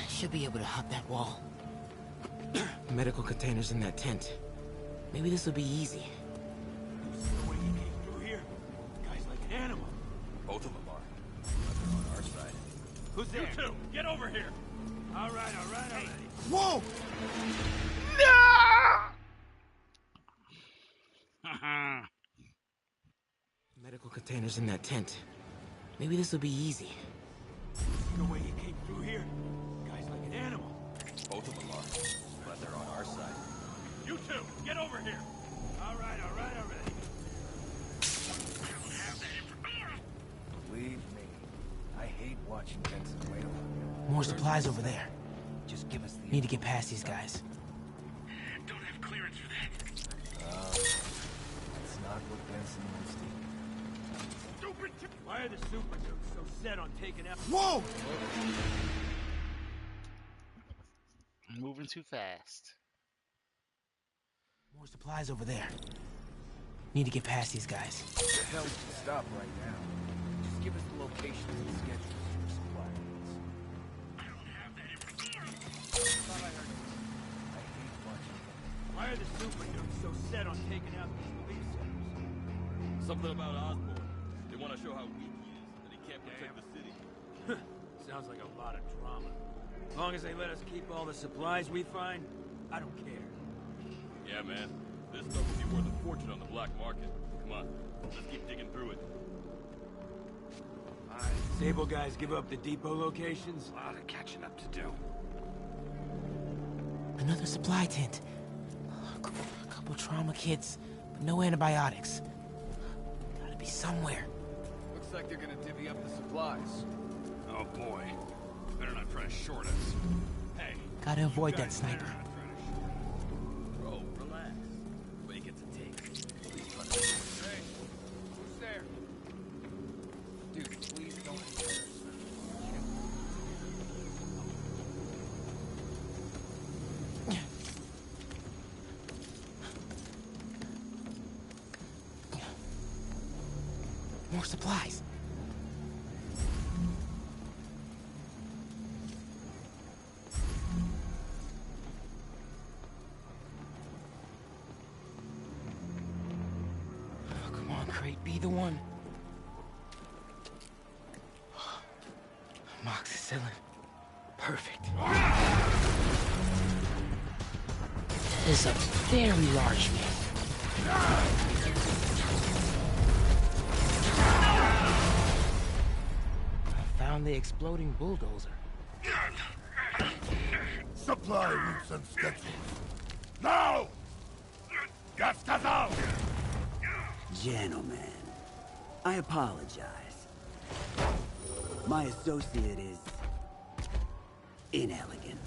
Should be able to hop that wall. Medical containers in that tent. Maybe this will be easy.
The way he came through here, the guy's like an animal. Both of them are. But they're on our side. Who's there? You two, get over here. All right, already.
Whoa!
No!
Medical containers in that tent. Maybe this will be easy.
The way he came through here, the guy's like an animal. Both of them are. But they're on our side. You two, get over here. All right, already. I don't have that information. Believe me, I hate watching Benson wail on you.
More supplies over there.
Just give us the...
Need to get past these guys.
Don't have clearance for that. That's not what Benson wants to do. Stupid! Why are the super dudes so set on taking out...
Whoa!
Moving too fast.
More supplies over there. Need to get past these guys.
The hell should stop right now. Just give us the location and the schedule for supplies. I don't have that information. Thought I heard you. I hate watching them. Why are the super dudes so set on taking out these police centers?
Something about Osborn. They want to show how weak he is, that he can't protect the city.
Sounds like a lot of drama. As long as they let us keep all the supplies we find, I don't care.
Yeah, man. This stuff will be worth a fortune on the black market. Come on, let's keep digging through it.
Alright, Sable guys give up the depot locations?
A lot of catching up to do.
Another supply tent. A couple trauma kits, but no antibiotics. Gotta be somewhere.
Looks like they're gonna divvy up the supplies. Oh boy. Better not try to short us. Hey.
Gotta avoid that sniper.
Bro, relax. Nobody gets a take.
Hey, who's there? Dude, please don't embarrass me.
More supplies. Oh, come on, Crate, be the one. Amoxicillin. Perfect. That is a very large man. Found the exploding bulldozer.
Supply routes and schedules. Now! Gas out!
Gentlemen, I apologize. My associate is inelegant.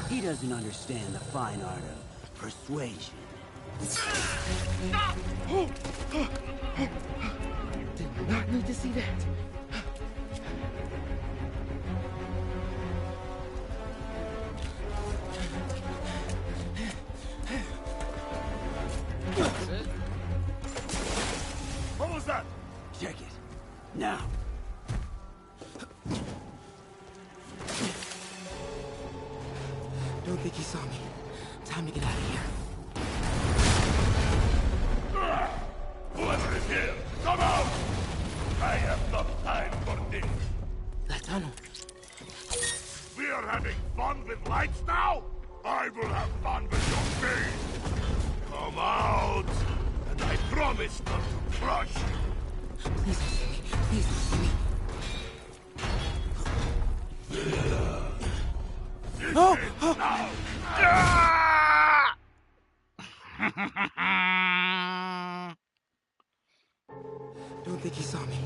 He doesn't understand the fine art of persuasion.
Did not need to see that.
That's it.
What was that?
Check it. Now.
Don't think he saw me. Time to get out of here.
Whoever is here, come out! I have no time for this.
That tunnel.
We are having fun with lights now? I will have fun with your face! Come out! And I promise not to crush you!
Please don't see me. Please don't see me.
This is now!
Don't think he saw me.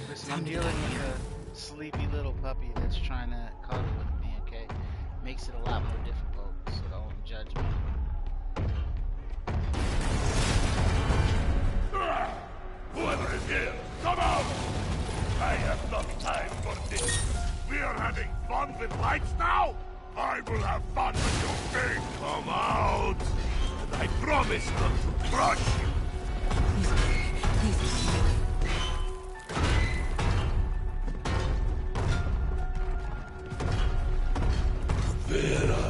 Listen,
Time
I'm
to get
dealing
out of here.
with a sleepy little puppy that's trying to cuddle with me, okay? Makes it a lot more difficult, so don't judge me.
Whoever is here, come out! I have no time for this. We are having fun with lights now? I will have fun with your face. Come out! And I promise not to crush you.
Please don't see me. Please don't see me.
Vera.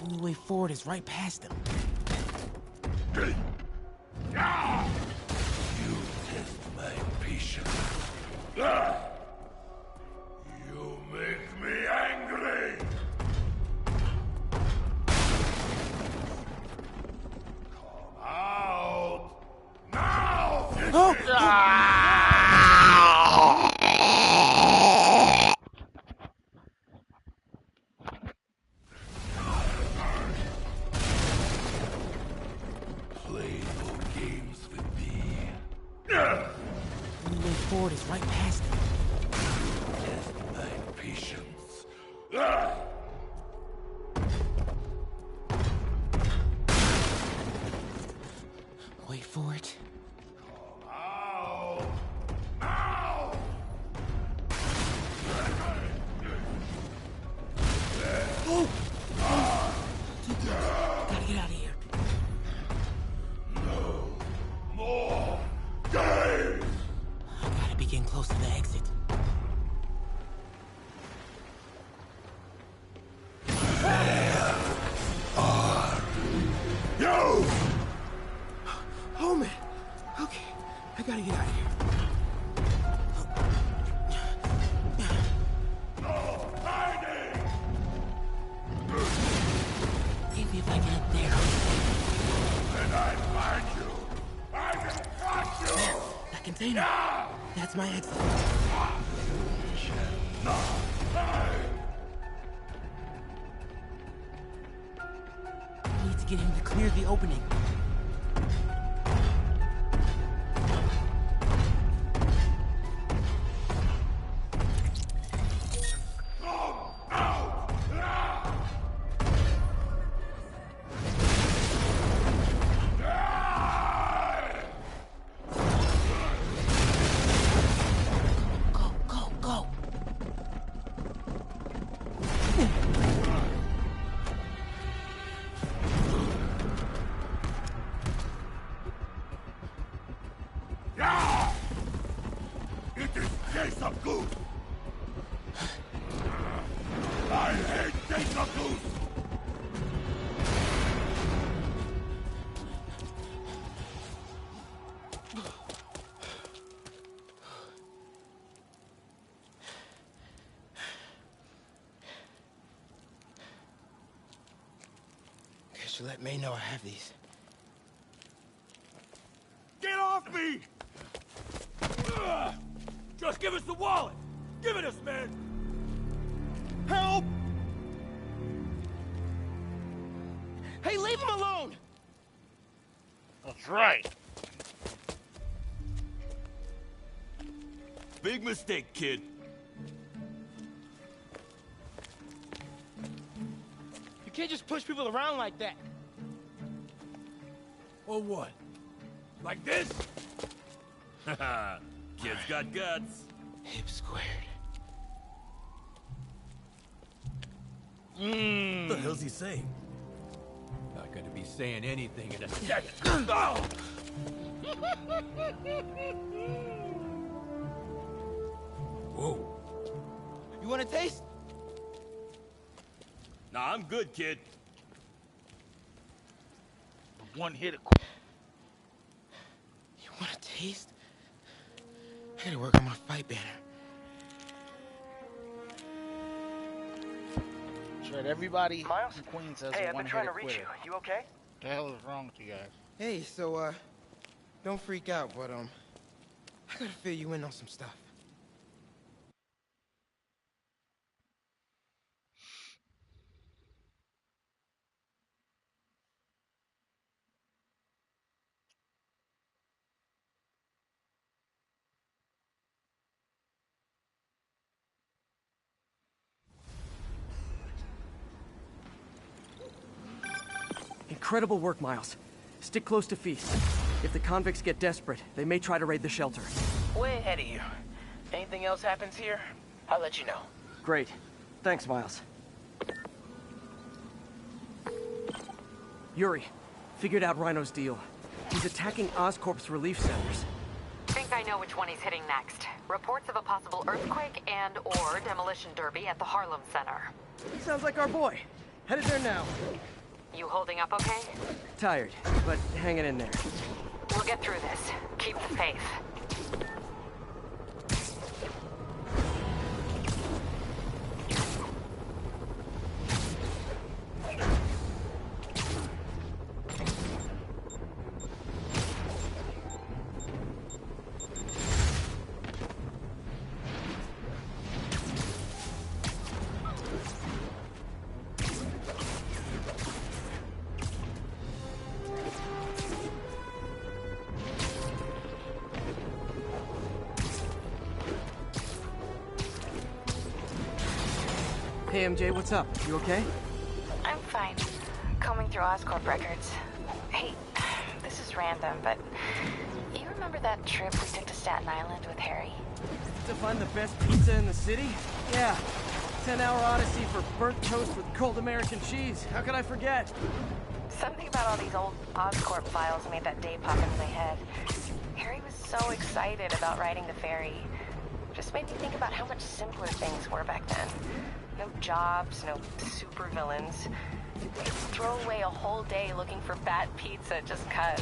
Only way forward is right past them.
You test my patience. You make me angry. Come out now.
Oh!
Test my patience. Ah!
Wait for it.
Ow! Ow!
Oh! Gotta get out of here.
No more days!
I gotta be getting close to the exit.
Where are you?
Oh man. Okay, I gotta get out of here.
No hiding!
Maybe if I get up there.
When I find you, I will crush you!
There, that container.
Yeah!
That's my exit.
Shall not hide!
I need to get him to clear the opening. Go, go, go.
Yeah! It is Jason Goose! I hate Jason Goose!
Guess you let May know I have these.
Get off me! Ugh! Just give us the wallet! Give it us, man! Help!
Hey, leave him alone!
That's right.
Big mistake, kid.
You can't just push people around like that.
Or what? Like this? Haha, kid's got guts.
Hip squared.
What the hell's he saying? Not gonna be saying anything in a second. Oh! Whoa.
You want a taste?
Nah, I'm good, kid.
One hit.
You want a taste? I gotta work on my fight banner.
That's right. Everybody
Miles?
in Queens has
Hey,
a
I've been
one-hitter
trying to reach
quitter.
you. You okay?
What the hell is wrong with you guys?
Hey, so, don't freak out, but, I gotta fill you in on some stuff.
Incredible work, Miles. Stick close to Feast. If the convicts get desperate, they may try to raid the shelter.
Way ahead of you. Anything else happens here, I'll let you know.
Great. Thanks, Miles. Yuri, figured out Rhino's deal. He's attacking Oscorp's relief centers.
Think I know which one he's hitting next. Reports of a possible earthquake and/or demolition derby at the Harlem Center.
Sounds like our boy. Headed there now.
You holding up okay?
Tired, but hanging in there.
We'll get through this. Keep the faith.
Hey, MJ, what's up? You okay?
I'm fine. Combing through Oscorp records. Hey, this is random, but you remember that trip we took to Staten Island with Harry?
To find the best pizza in the city? Yeah. 10-hour odyssey for burnt toast with cold American cheese. How could I forget?
Something about all these old Oscorp files made that day pop into my head. Harry was so excited about riding the ferry. Just made me think about how much simpler things were back then. No jobs, no supervillains. We'd throw away a whole day looking for bad pizza just 'cause.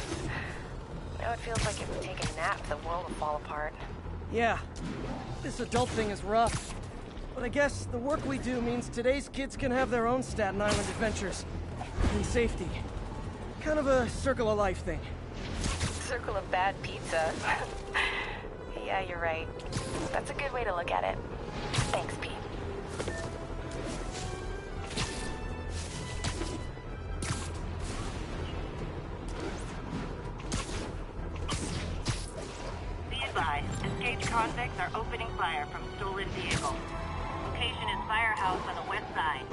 Now it feels like if we take a nap, the world will fall apart.
Yeah. This adult thing is rough. But I guess the work we do means today's kids can have their own Staten Island adventures. In safety. Kind of a circle of life thing.
Circle of bad pizza. Yeah, you're right. That's a good way to look at it. Thanks, Pete.
Be advised, escaped convicts are opening fire from stolen vehicle. Location is Firehouse on the west side.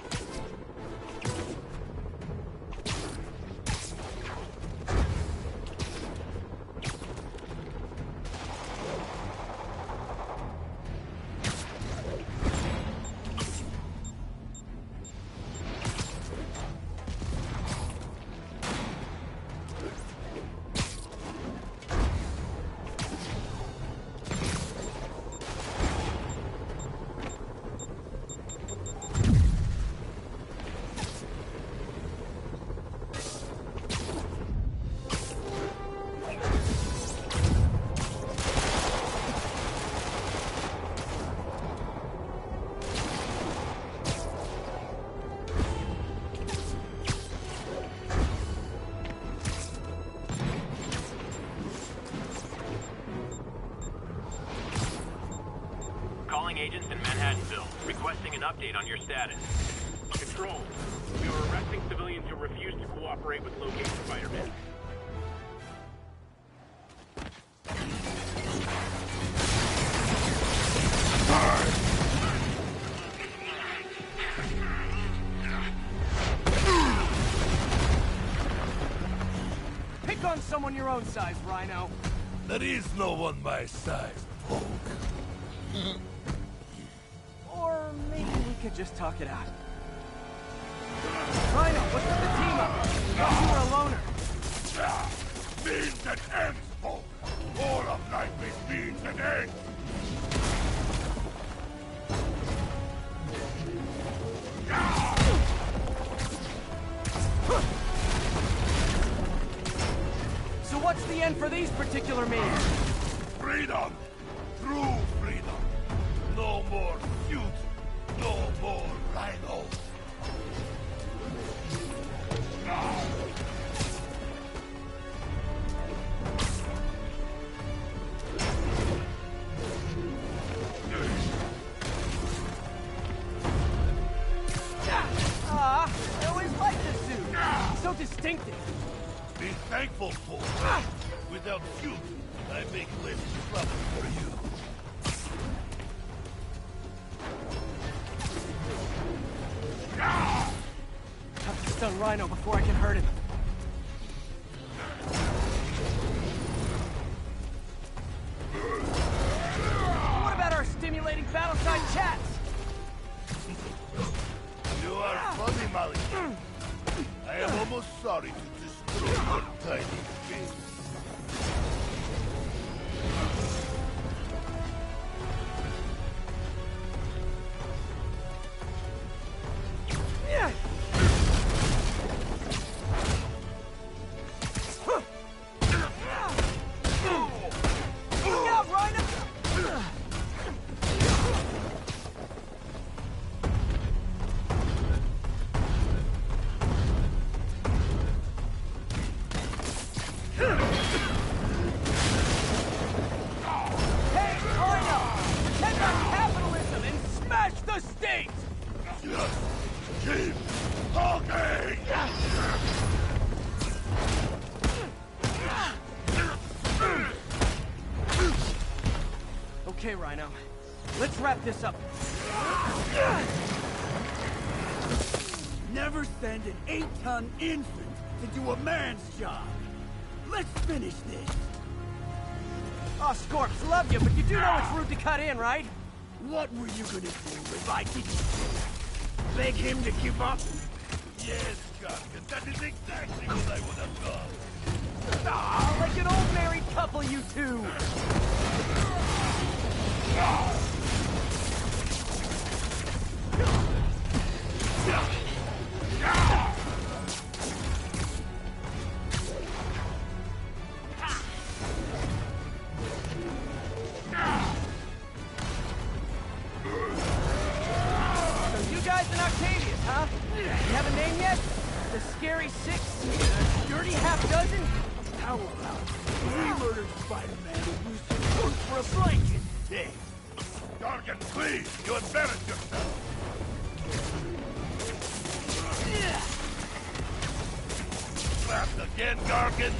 Agents in Manhattanville, requesting an update on your status. Control, we are arresting civilians who refuse to cooperate with locating Spider-Man.
Pick on someone your own size, Rhino.
There is no one my size, Hulk.
Or maybe we could just talk it out. Rhino, what's with the team up? Thought you were a loner.
Means and ends, Hulk. All of life is means and ends.
So what's the end for these particular means?
Freedom! True freedom! No more feud! No more Rhino!
I always liked this suit. So distinctive.
Be thankful for. Without feud, I make less trouble for you.
Have to stun Rhino before I can hurt him. What about our stimulating battle-side chats?
You are funny, Molly. I am almost sorry to destroy your tiny face.
Okay, Rhino. Let's wrap this up.
Never send an 8-ton infant to do a man's job. Let's finish this.
Oh, Scorps, love you, but you do know it's rude to cut in, right?
What were you gonna do if I didn't beg him to give up?
Yes, Gargan, that is exactly what I would have done.
Ah, like an old married couple, you two. So you guys in Octavius, huh? You have a name yet? The Scary Six? Dirty Half Dozen?
How about we murdered Spider-Man and used his coat for a blanket? Hey.
Gargan, please, you embarrassed yourself. Trapped again, Gargan?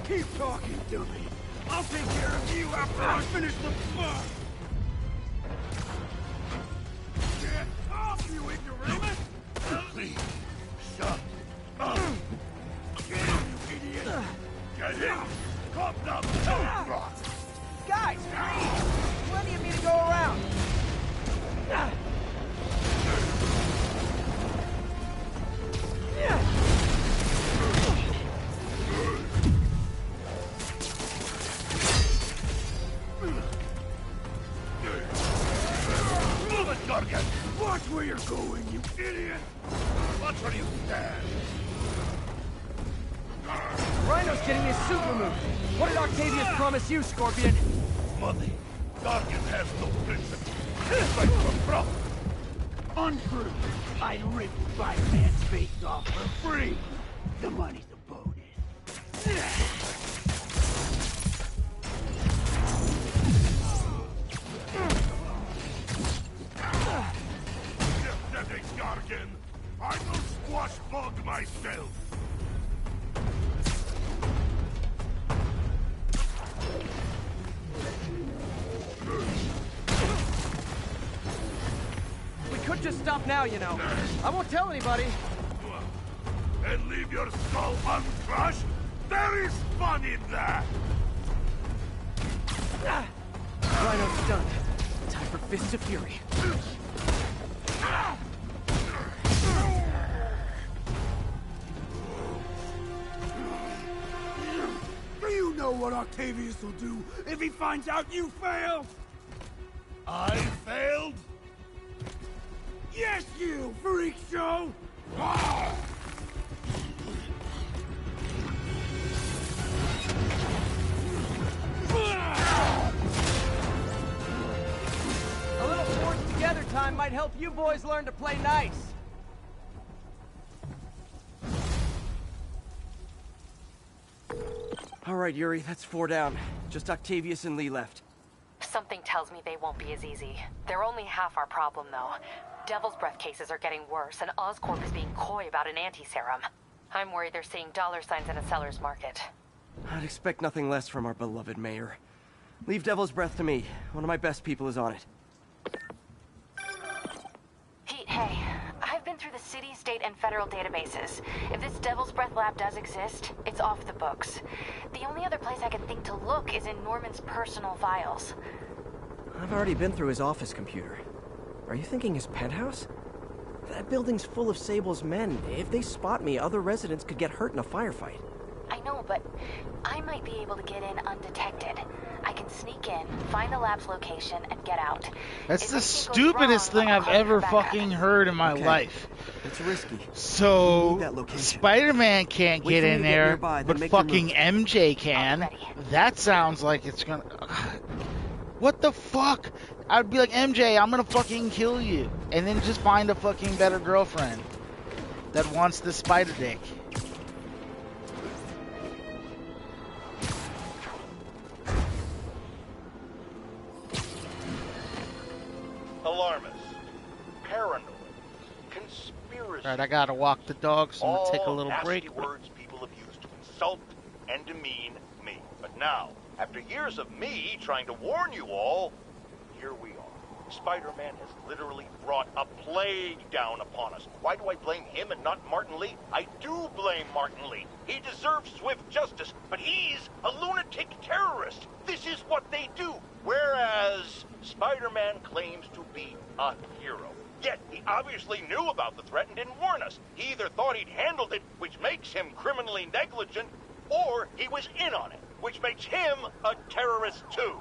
Keep talking to me. I'll take care of you after I finish the fun. Get off, you ignoramus!
Please, shut up. Get in, you idiot. Get in. Come down, rock.
Guys, please! Plenty of me to go around.
Move it, Gargan.
Watch where you're going, you idiot!
Watch where you stand.
Rhino's getting his suit removed. What did Octavius promise you, Scorpion?
Money. Gargan has no principle. He's like a problem.
Untrue. I'd rip Spider-Man's face off for free. The money's a bonus.
Pathetic, Gargan. I will squash Bug myself.
We could just stop now, you know. I won't tell anybody.
And leave your skull uncrushed? There is fun in that!
Rhino's stunned. Time for Fists of Fury.
Do you know what Octavius will do if he finds out you failed?
I failed?
Yes, you freak show!
A little forced together time might help you boys learn to play nice. All right, Yuri, that's 4 down. Just Octavius and Lee left.
Something tells me they won't be as easy. They're only half our problem, though. Devil's Breath cases are getting worse, and Oscorp is being coy about an anti-serum. I'm worried they're seeing dollar signs in a seller's market.
I'd expect nothing less from our beloved mayor. Leave Devil's Breath to me. One of my best people is on it.
Pete, hey. I've been through the city, state, and federal databases. If this Devil's Breath lab does exist, it's off the books. The only other place I can think to look is in Norman's personal files.
I've already been through his office computer. Are you thinking his penthouse? That building's full of Sable's men. If they spot me, other residents could get hurt in a firefight.
I know, but I might be able to get in undetected. I can sneak in, find the lab's location, and get out.
That's the stupidest thing I've ever fucking heard in my life.
It's risky.
So, Spider-Man can't get in there, but fucking MJ can. That sounds like it's gonna... What the fuck? I'd be like, MJ, I'm gonna fucking kill you. And then just find a fucking better girlfriend that wants the spider dick.
Alarmists, paranoid, conspiracy.
Alright, I gotta walk the dog, so I'm gonna take a little
nasty
break.
Words people have used to insult and demean me. But now, after years of me trying to warn you all, here we are, Spider-Man has literally brought a plague down upon us. Why do I blame him and not Martin Li? I do blame Martin Li. He deserves swift justice, but he's a lunatic terrorist. This is what they do. Whereas Spider-Man claims to be a hero. Yet he obviously knew about the threat and didn't warn us. He either thought he'd handled it, which makes him criminally negligent, or he was in on it, which makes him a terrorist too.